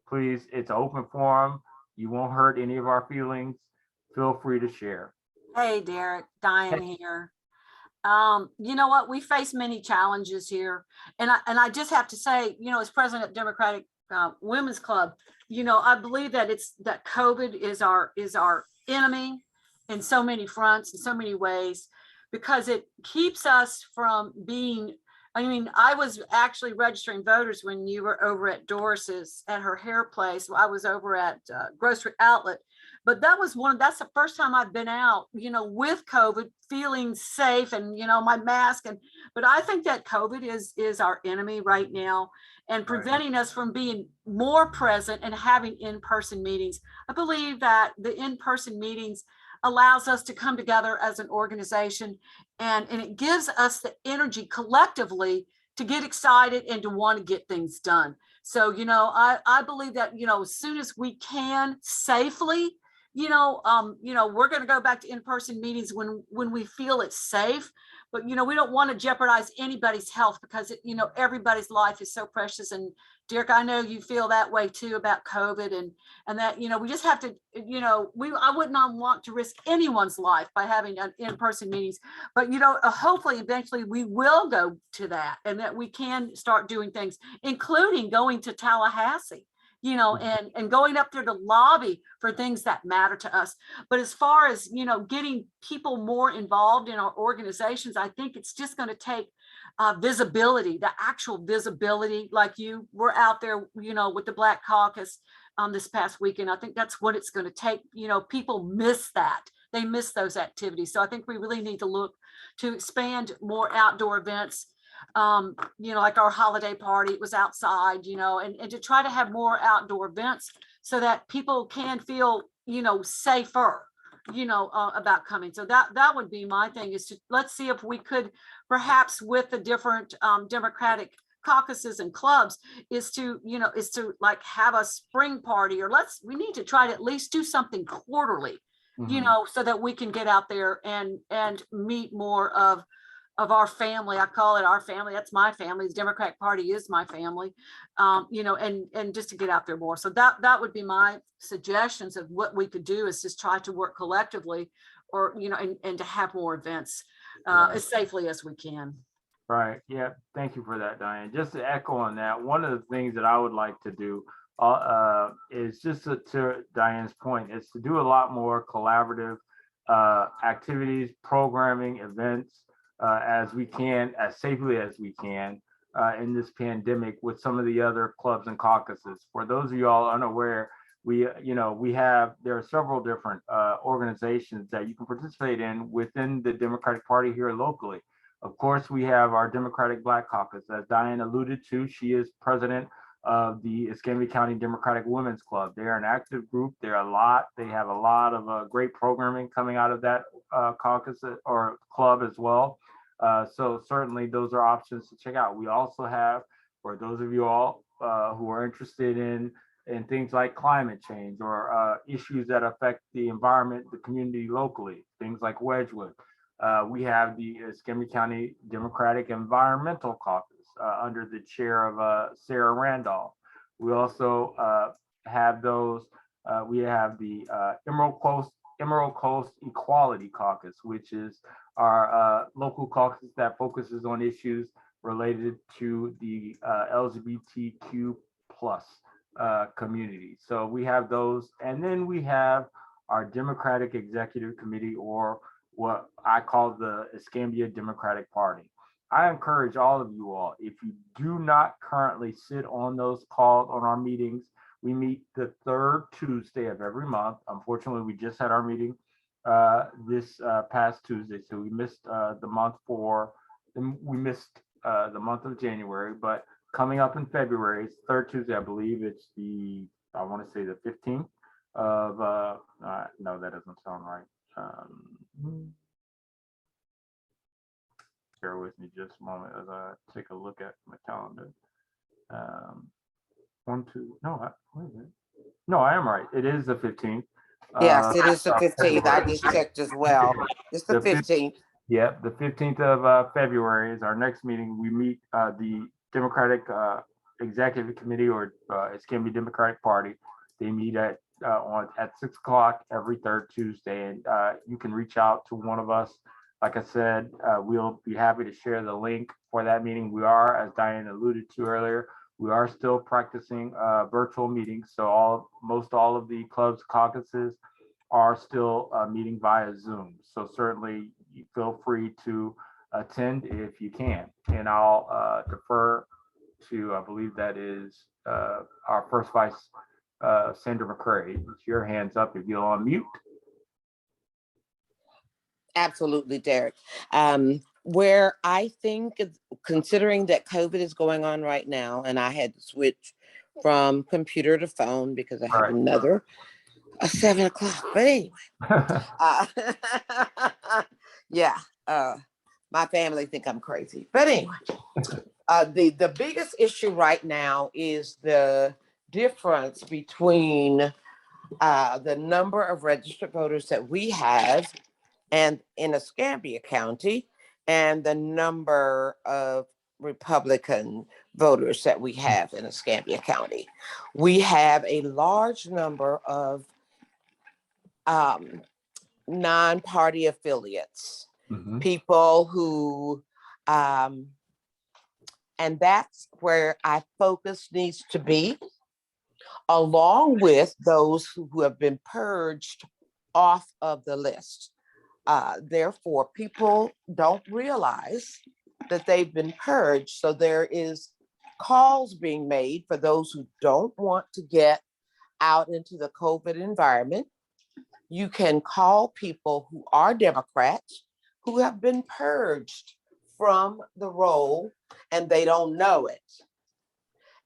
please, it's an open forum. You won't hurt any of our feelings. Feel free to share. Hey, Derek, Diane here. You know what? We face many challenges here. And I just have to say, as president of Democratic Women's Club, I believe that that COVID is our enemy in so many fronts, in so many ways, because it keeps us from being, I was actually registering voters when you were over at Doris's at her hair place. I was over at Grocery Outlet, but that's the first time I've been out, with COVID, feeling safe and, my mask. But I think that COVID is our enemy right now and preventing us from being more present and having in-person meetings. I believe that the in-person meetings allows us to come together as an organization, and it gives us the energy collectively to get excited and to want to get things done. So, I believe that, as soon as we can safely, we're going to go back to in-person meetings when we feel it's safe. But, we don't want to jeopardize anybody's health because, everybody's life is so precious. And Derek, I know you feel that way too about COVID and that, we just have to, I would not want to risk anyone's life by having in-person meetings, but, hopefully eventually we will go to that and that we can start doing things, including going to Tallahassee, and going up there to lobby for things that matter to us. But as far as, getting people more involved in our organizations, I think it's just going to take visibility, the actual visibility, like you were out there, with the Black Caucus this past weekend. I think that's what it's going to take. People miss that. They miss those activities. So I think we really need to look to expand more outdoor events. Like our holiday party, it was outside, and to try to have more outdoor events so that people can feel, safer, about coming. So that would be my thing, is to let's see if we could perhaps with the different Democratic caucuses and clubs is to like have a spring party, or we need to try to at least do something quarterly, so that we can get out there and meet more of our family. I call it our family. That's my family. The Democratic Party is my family, and just to get out there more. So that would be my suggestions of what we could do, is just try to work collectively, or, and to have more events as safely as we can. Right. Yeah. Thank you for that, Diane. Just to echo on that, one of the things that I would like to do is just to Diane's point, is to do a lot more collaborative activities, programming, events, as we can, as safely as we can in this pandemic with some of the other clubs and caucuses. For those of you all unaware, there are several different organizations that you can participate in within the Democratic Party here locally. Of course, we have our Democratic Black Caucus. As Diane alluded to, she is president of the Escambia County Democratic Women's Club. They're an active group. They have a lot of great programming coming out of that caucus or club as well. So certainly those are options to check out. We also have, for those of you all who are interested in things like climate change or issues that affect the environment, the community locally, things like Wedgwood. We have the Escambia County Democratic Environmental Caucus under the chair of Sarah Randolph. We also have those. We have the Emerald Coast Equality Caucus, which is our local caucus that focuses on issues related to the LGBTQ plus community. So we have those, and then we have our Democratic Executive Committee, or what I call the Escambia Democratic Party. I encourage all of you all, if you do not currently sit on those calls on our meetings, we meet the third Tuesday of every month. Unfortunately, we just had our meeting this past Tuesday. So we missed the month of January, but coming up in February, it's third Tuesday, I believe it's I want to say the 15th of, no, that doesn't sound right. Bear with me just a moment as I take a look at my calendar. Wait a minute. No, I am right. It is the 15th. Yes, it is the of 15th. I February. just checked as well. It's the The 15th. Yep, the 15th of February is our next meeting. We meet the Democratic Executive Committee, or Escambia Democratic Party. They meet at 6 o'clock every third Tuesday, and you can reach out to one of us. Like I said, we'll be happy to share the link for that meeting. We are, as Diane alluded to earlier, we are still practicing virtual meetings. So most all of the clubs, caucuses are still meeting via Zoom. So certainly you feel free to attend if you can. And I'll defer to, I believe that is our first vice, Sandra McCray. It's your hands up if you'll unmute. Absolutely, Derek. Where I think, considering that COVID is going on right now, and I had to switch from computer to phone because I have another 7 o'clock. But anyway, yeah, my family think I'm crazy. But anyway, the biggest issue right now is the difference between the number of registered voters that we have and in Escambia County, and the number of Republican voters that we have in Escambia County. We have a large number of non-party affiliates, people who, and that's where our focus needs to be, along with those who have been purged off of the list. Therefore, people don't realize that they've been purged. So there is calls being made for those who don't want to get out into the COVID environment. You can call people who are Democrats who have been purged from the roll and they don't know it.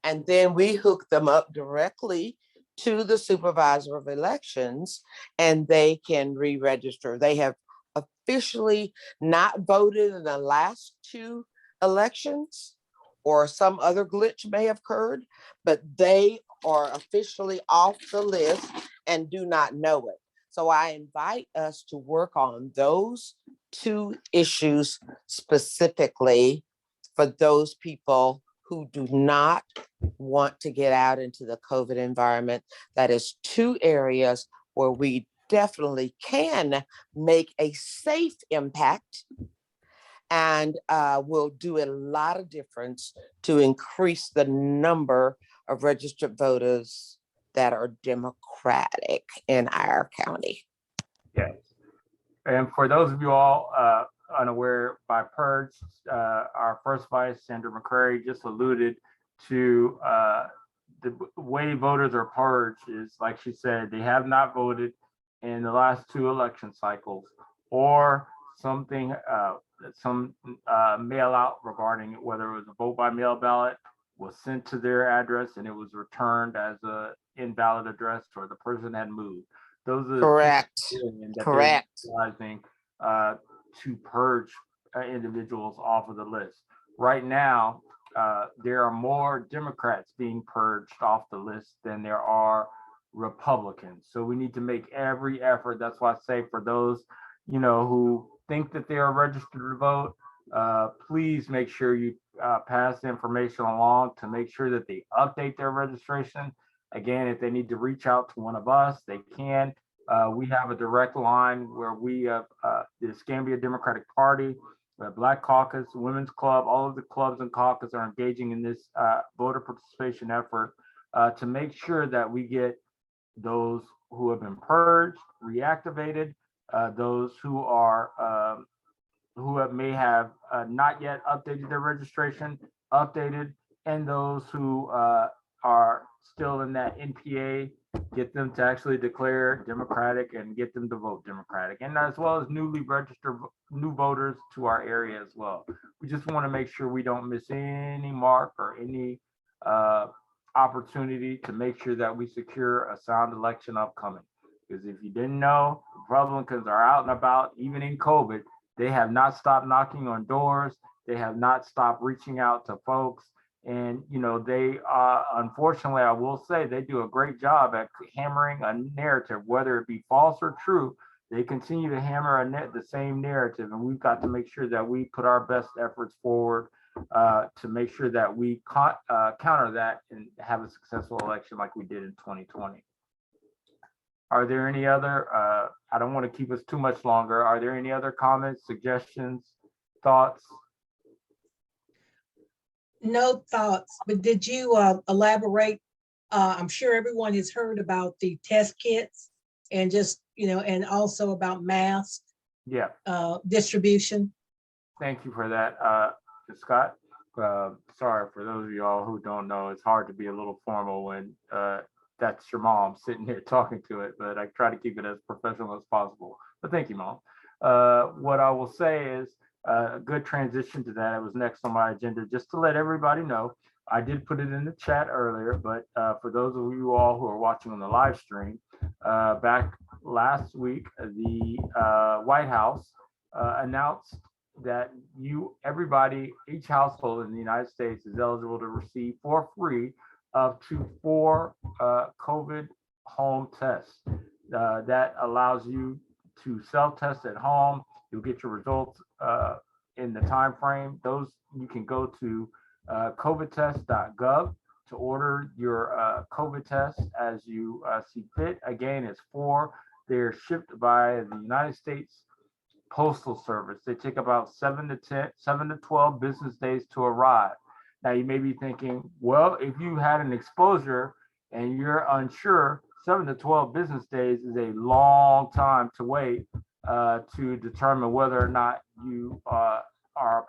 And then we hook them up directly to the supervisor of elections and they can re-register. They have officially not voted in the last 2 elections, or some other glitch may have occurred, but they are officially off the list and do not know it. So I invite us to work on those 2 issues specifically for those people who do not want to get out into the COVID environment. That is 2 areas where we definitely can make a safe impact and will do a lot of difference to increase the number of registered voters that are Democratic in our county. Yes. And for those of you all unaware, by purge, our first vice, Sandra McCrary, just alluded to the way voters are purged is, like she said, they have not voted in the last 2 election cycles, or something, some mail out regarding whether it was a vote by mail ballot was sent to their address and it was returned as a invalid address, or the person had moved. Those are Correct. Correct. To purge individuals off of the list. Right now, there are more Democrats being purged off the list than there are Republicans. So we need to make every effort. That's why I say, for those, who think that they are registered to vote, please make sure you pass the information along to make sure that they update their registration. Again, if they need to reach out to one of us, they can. We have a direct line where we have the Escambia Democratic Party, Black Caucus, Women's Club, all of the clubs and caucus are engaging in this voter participation effort to make sure that we get those who have been purged, reactivated, those who are may have not yet updated their registration, updated, and those who are still in that NPA, get them to actually declare Democratic and get them to vote Democratic, and as well as newly registered new voters to our area as well. We just want to make sure we don't miss any mark or any opportunity to make sure that we secure a sound election upcoming. Because if you didn't know, Republicans are out and about, even in COVID. They have not stopped knocking on doors. They have not stopped reaching out to folks. And, you know, they, unfortunately, I will say they do a great job at hammering a narrative, whether it be false or true. They continue to hammer the same narrative. And we've got to make sure that we put our best efforts forward to make sure that we counter that and have a successful election like we did in 2020. Are there any other, I don't want to keep us too much longer. Are there any other comments, suggestions, thoughts? No thoughts, but did you elaborate? I'm sure everyone has heard about the test kits and just, you know, and also about mask Yeah, distribution. thank you for that, Scott. Sorry for those of y'all who don't know, it's hard to be a little formal when that's your mom sitting here talking to it, but I try to keep it as professional as possible. But thank you, Mom. What I will say is a good transition to that. It was next on my agenda, just to let everybody know. I did put it in the chat earlier, but for those of you all who are watching on the live stream, back last week, the White House announced that everybody, each household in the United States is eligible to receive for free up to 4 COVID home tests. That allows you to self-test at home. You'll get your results in the time frame. Those you can go to covidtest.gov to order your COVID test as you see fit. Again, it's 4. They're shipped by the United States Postal Service. They take about 7 to 12 business days to arrive. Now you may be thinking, well, if you had an exposure and you're unsure, 7 to 12 business days is a long time to wait to determine whether or not you are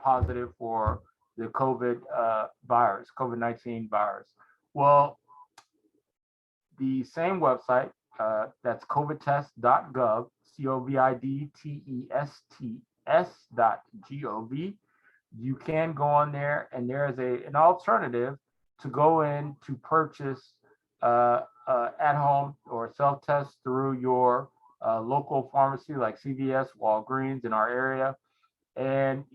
positive for the COVID-19 virus. Well, the same website, that's covidtest.gov, covidtest.gov. You can go on there, and there is an alternative to go in to purchase at home or self-test through your local pharmacy like CVS, Walgreens in our area. And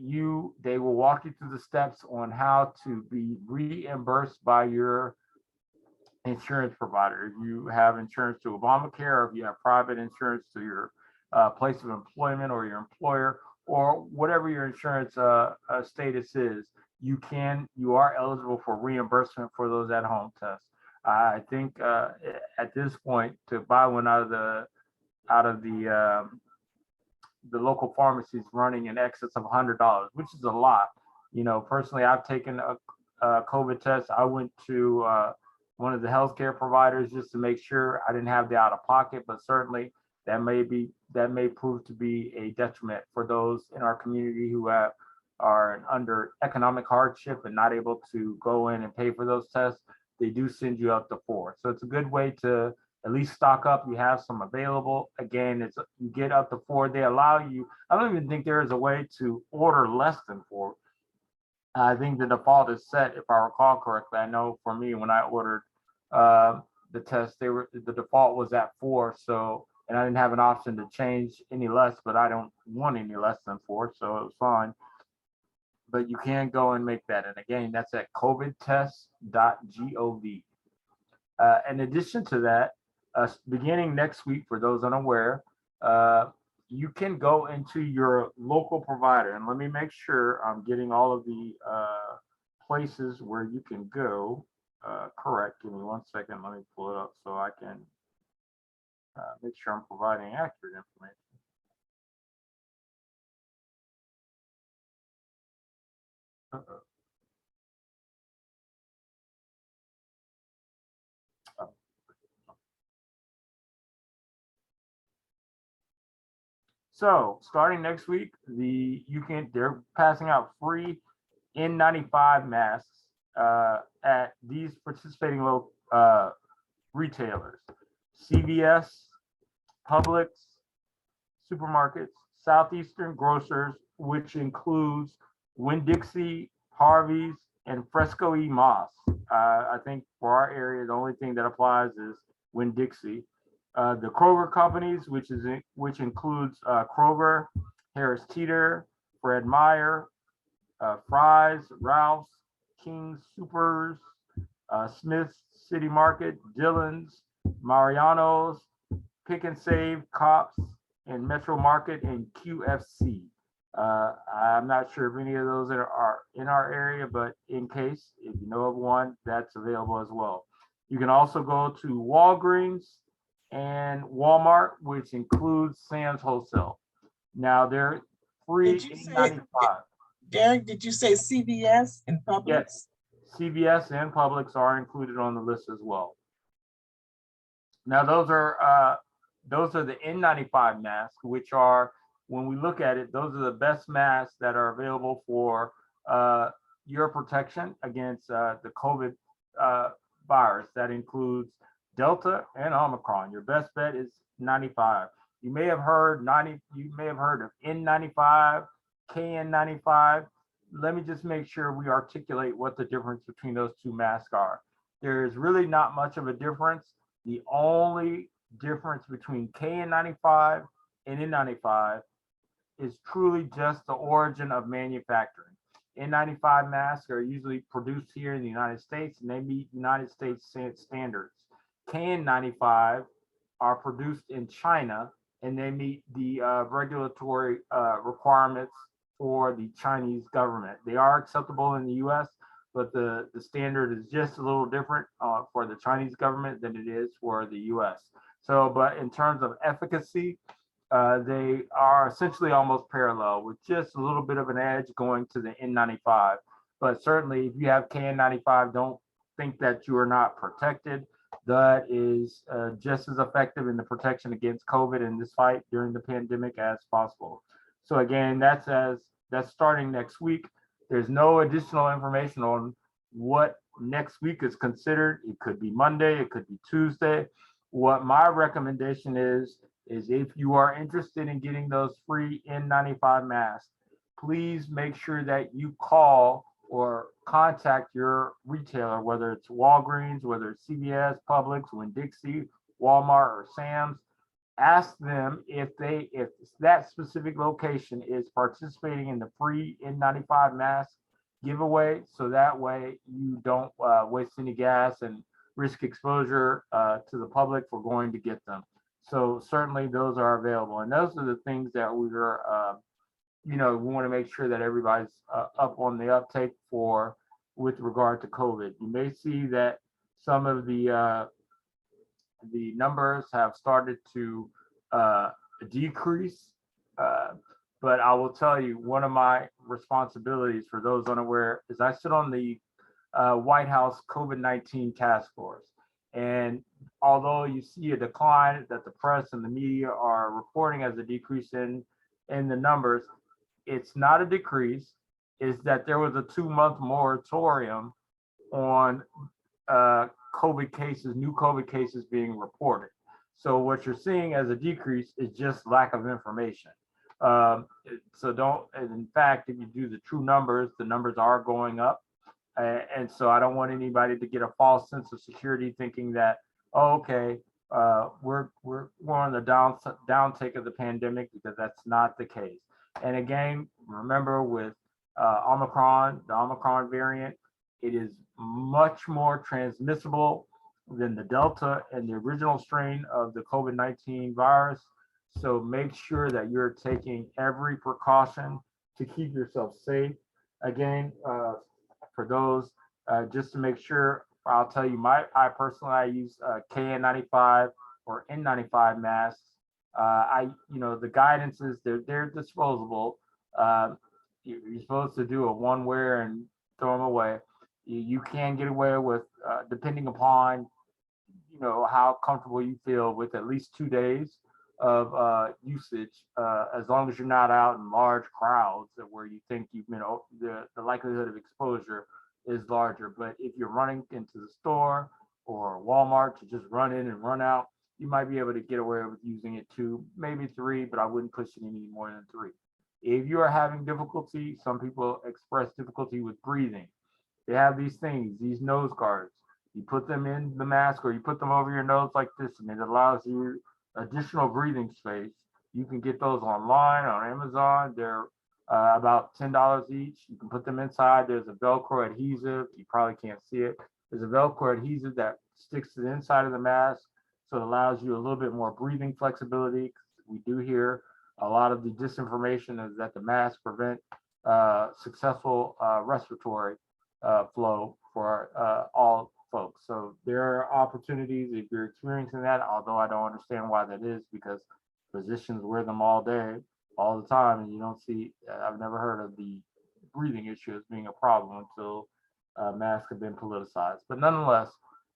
they will walk you through the steps on how to be reimbursed by your insurance provider. If you have insurance to Obamacare, or if you have private insurance to your place of employment or your employer, or whatever your insurance status is, you are eligible for reimbursement for those at-home tests. I think at this point, to buy one out of the local pharmacies running in excess of $100, which is a lot. You know, personally, I've taken a COVID test. I went to one of the healthcare providers just to make sure I didn't have the out-of-pocket, but certainly that may prove to be a detriment for those in our community who are under economic hardship and not able to go in and pay for those tests. They do send you up to 4. So it's a good way to at least stock up. You have some available. Again, you get up to 4. They allow you, I don't even think there is a way to order less than 4. I think the default is set, if I recall correctly. I know for me, when I ordered the test, the default was at 4. So, and I didn't have an option to change any less, but I don't want any less than 4, so it was fine. But you can go and make that. And again, that's at covidtest.gov. In addition to that, beginning next week, for those unaware, you can go into your local provider. And let me make sure I'm getting all of the places where you can go correct. Give me 1 second. Let me pull it up so I can make sure I'm providing accurate information. So starting next week, they're passing out free N95 masks at these participating retailers: CVS, Publix, supermarkets, Southeastern grocers, which includes Winn-Dixie, Harvey's, and Fresco E. Moss. I think for our area, the only thing that applies is Winn-Dixie. The Kroger companies, which includes Kroger, Harris Teeter, Fred Meyer, Fry's, Ralph's, King's Supers, Smith's City Market, Dillon's, Mariano's, Pick and Save, Cops, and Metro Market, and QFC. I'm not sure if any of those are in our area, but in case, if you know of one, that's available as well. You can also go to Walgreens and Walmart, which includes Sam's Wholesale. Now they're free Did you say- $8.95. Derek, did you say CVS and Publix? Yes. CVS and Publix are included on the list as well. Now those are the N95 masks, which are, when we look at it, those are the best masks that are available for your protection against the COVID virus. That includes Delta and Omicron. Your best bet is 95. You may have heard of N95, KN95. Let me just make sure we articulate what the difference between those two masks are. There is really not much of a difference. The only difference between KN95 and N95 is truly just the origin of manufacturing. N95 masks are usually produced here in the United States, and they meet United States standards. KN95 are produced in China, and they meet the regulatory requirements for the Chinese government. They are acceptable in the US, but the standard is just a little different for the Chinese government than it is for the US. So, but in terms of efficacy, they are essentially almost parallel, with just a little bit of an edge going to the N95. But certainly, if you have KN95, don't think that you are not protected. That is just as effective in the protection against COVID in this fight during the pandemic as possible. So again, that's starting next week. There's no additional information on what next week is considered. It could be Monday, it could be Tuesday. What my recommendation is if you are interested in getting those free N95 masks, please make sure that you call or contact your retailer, whether it's Walgreens, whether it's CVS, Publix, Winn-Dixie, Walmart, or Sam's. Ask them if that specific location is participating in the free N95 mask giveaway, so that way you don't waste any gas and risk exposure to the public for going to get them. So certainly those are available, and those are the things that we are, we want to make sure that everybody's up on the uptake for with regard to COVID. You may see that some of the numbers have started to decrease, but I will tell you, one of my responsibilities, for those unaware, is I sit on the White House COVID-19 task force. And although you see a decline that the press and the media are reporting as a decrease in the numbers, it's not a decrease. Is that there was a 2-month moratorium on COVID cases, new COVID cases being reported. So what you're seeing as a decrease is just lack of information. So don't, and in fact, if you do the true numbers, the numbers are going up. And so I don't want anybody to get a false sense of security thinking that, oh, okay, we're on the downtake of the pandemic, because that's not the case. And again, remember with Omicron, the Omicron variant, it is much more transmissible than the Delta and the original strain of the COVID-19 virus. So make sure that you're taking every precaution to keep yourself safe. Again, for those, just to make sure, I'll tell you, I personally use KN95 or N95 masks. The guidance is they're disposable. You're supposed to do a one wear and throw them away. You can get away with, depending upon, how comfortable you feel, with at least 2 days of usage, as long as you're not out in large crowds where you think the likelihood of exposure is larger. But if you're running into the store or Walmart to just run in and run out, you might be able to get away with using it 2, maybe 3, but I wouldn't push it any more than 3. If you are having difficulty, some people express difficulty with breathing. They have these things, these nose guards. You put them in the mask or you put them over your nose like this, and it allows you additional breathing space. You can get those online on Amazon. They're about $10 each. You can put them inside. There's a Velcro adhesive. You probably can't see it. There's a Velcro adhesive that sticks to the inside of the mask. So it allows you a little bit more breathing flexibility. We do hear a lot of the disinformation is that the masks prevent successful respiratory flow for all folks. So there are opportunities if you're experiencing that, although I don't understand why that is, because physicians wear them all day, all the time, and you don't see, I've never heard of the breathing issue as being a problem until masks have been politicized. But nonetheless,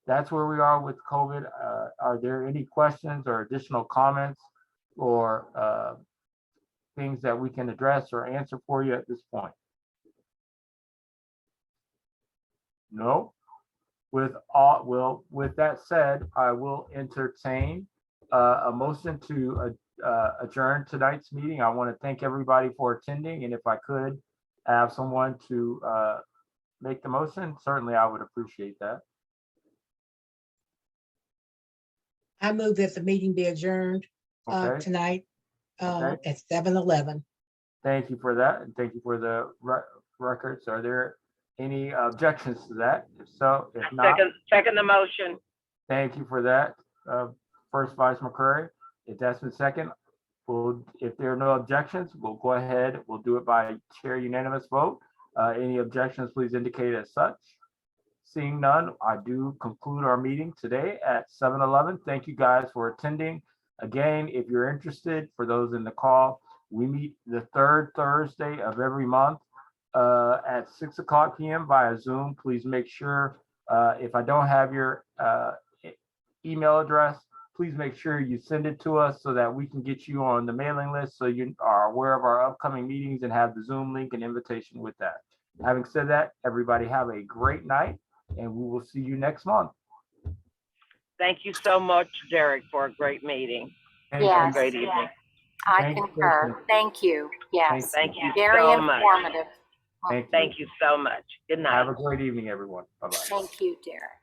that's where we are with COVID. Are there any questions or additional comments or things that we can address or answer for you at this point? No. With that said, I will entertain a motion to adjourn tonight's meeting. I want to thank everybody for attending, and if I could have someone to make the motion, certainly I would appreciate that. I move that the meeting be adjourned Okay. tonight Okay. at 7:11. Thank you for that, and thank you for the records. Are there any objections to that? If so, if not, Second the motion. thank you for that, First Vice McCurry. If that's been second, if there are no objections, we'll go ahead. We'll do it by chair unanimous vote. Any objections, please indicate as such. Seeing none, I do conclude our meeting today at 7:11. Thank you guys for attending. Again, if you're interested, for those in the call, we meet the 3rd Thursday of every month at 6:00 p.m. via Zoom. Please make sure, if I don't have your email address, please make sure you send it to us so that we can get you on the mailing list so you are aware of our upcoming meetings and have the Zoom link and invitation with that. Having said that, everybody have a great night, and we will see you next month. Thank you so much, Derek, for a great meeting. Thank Yes. you. Great evening. I Thank you, concur. Kristen. Thank you. Yes. Thank you Very so much. informative. Thank you. Thank you so much. Good night. Have a great evening, everyone. Bye-bye. Thank you, Derek.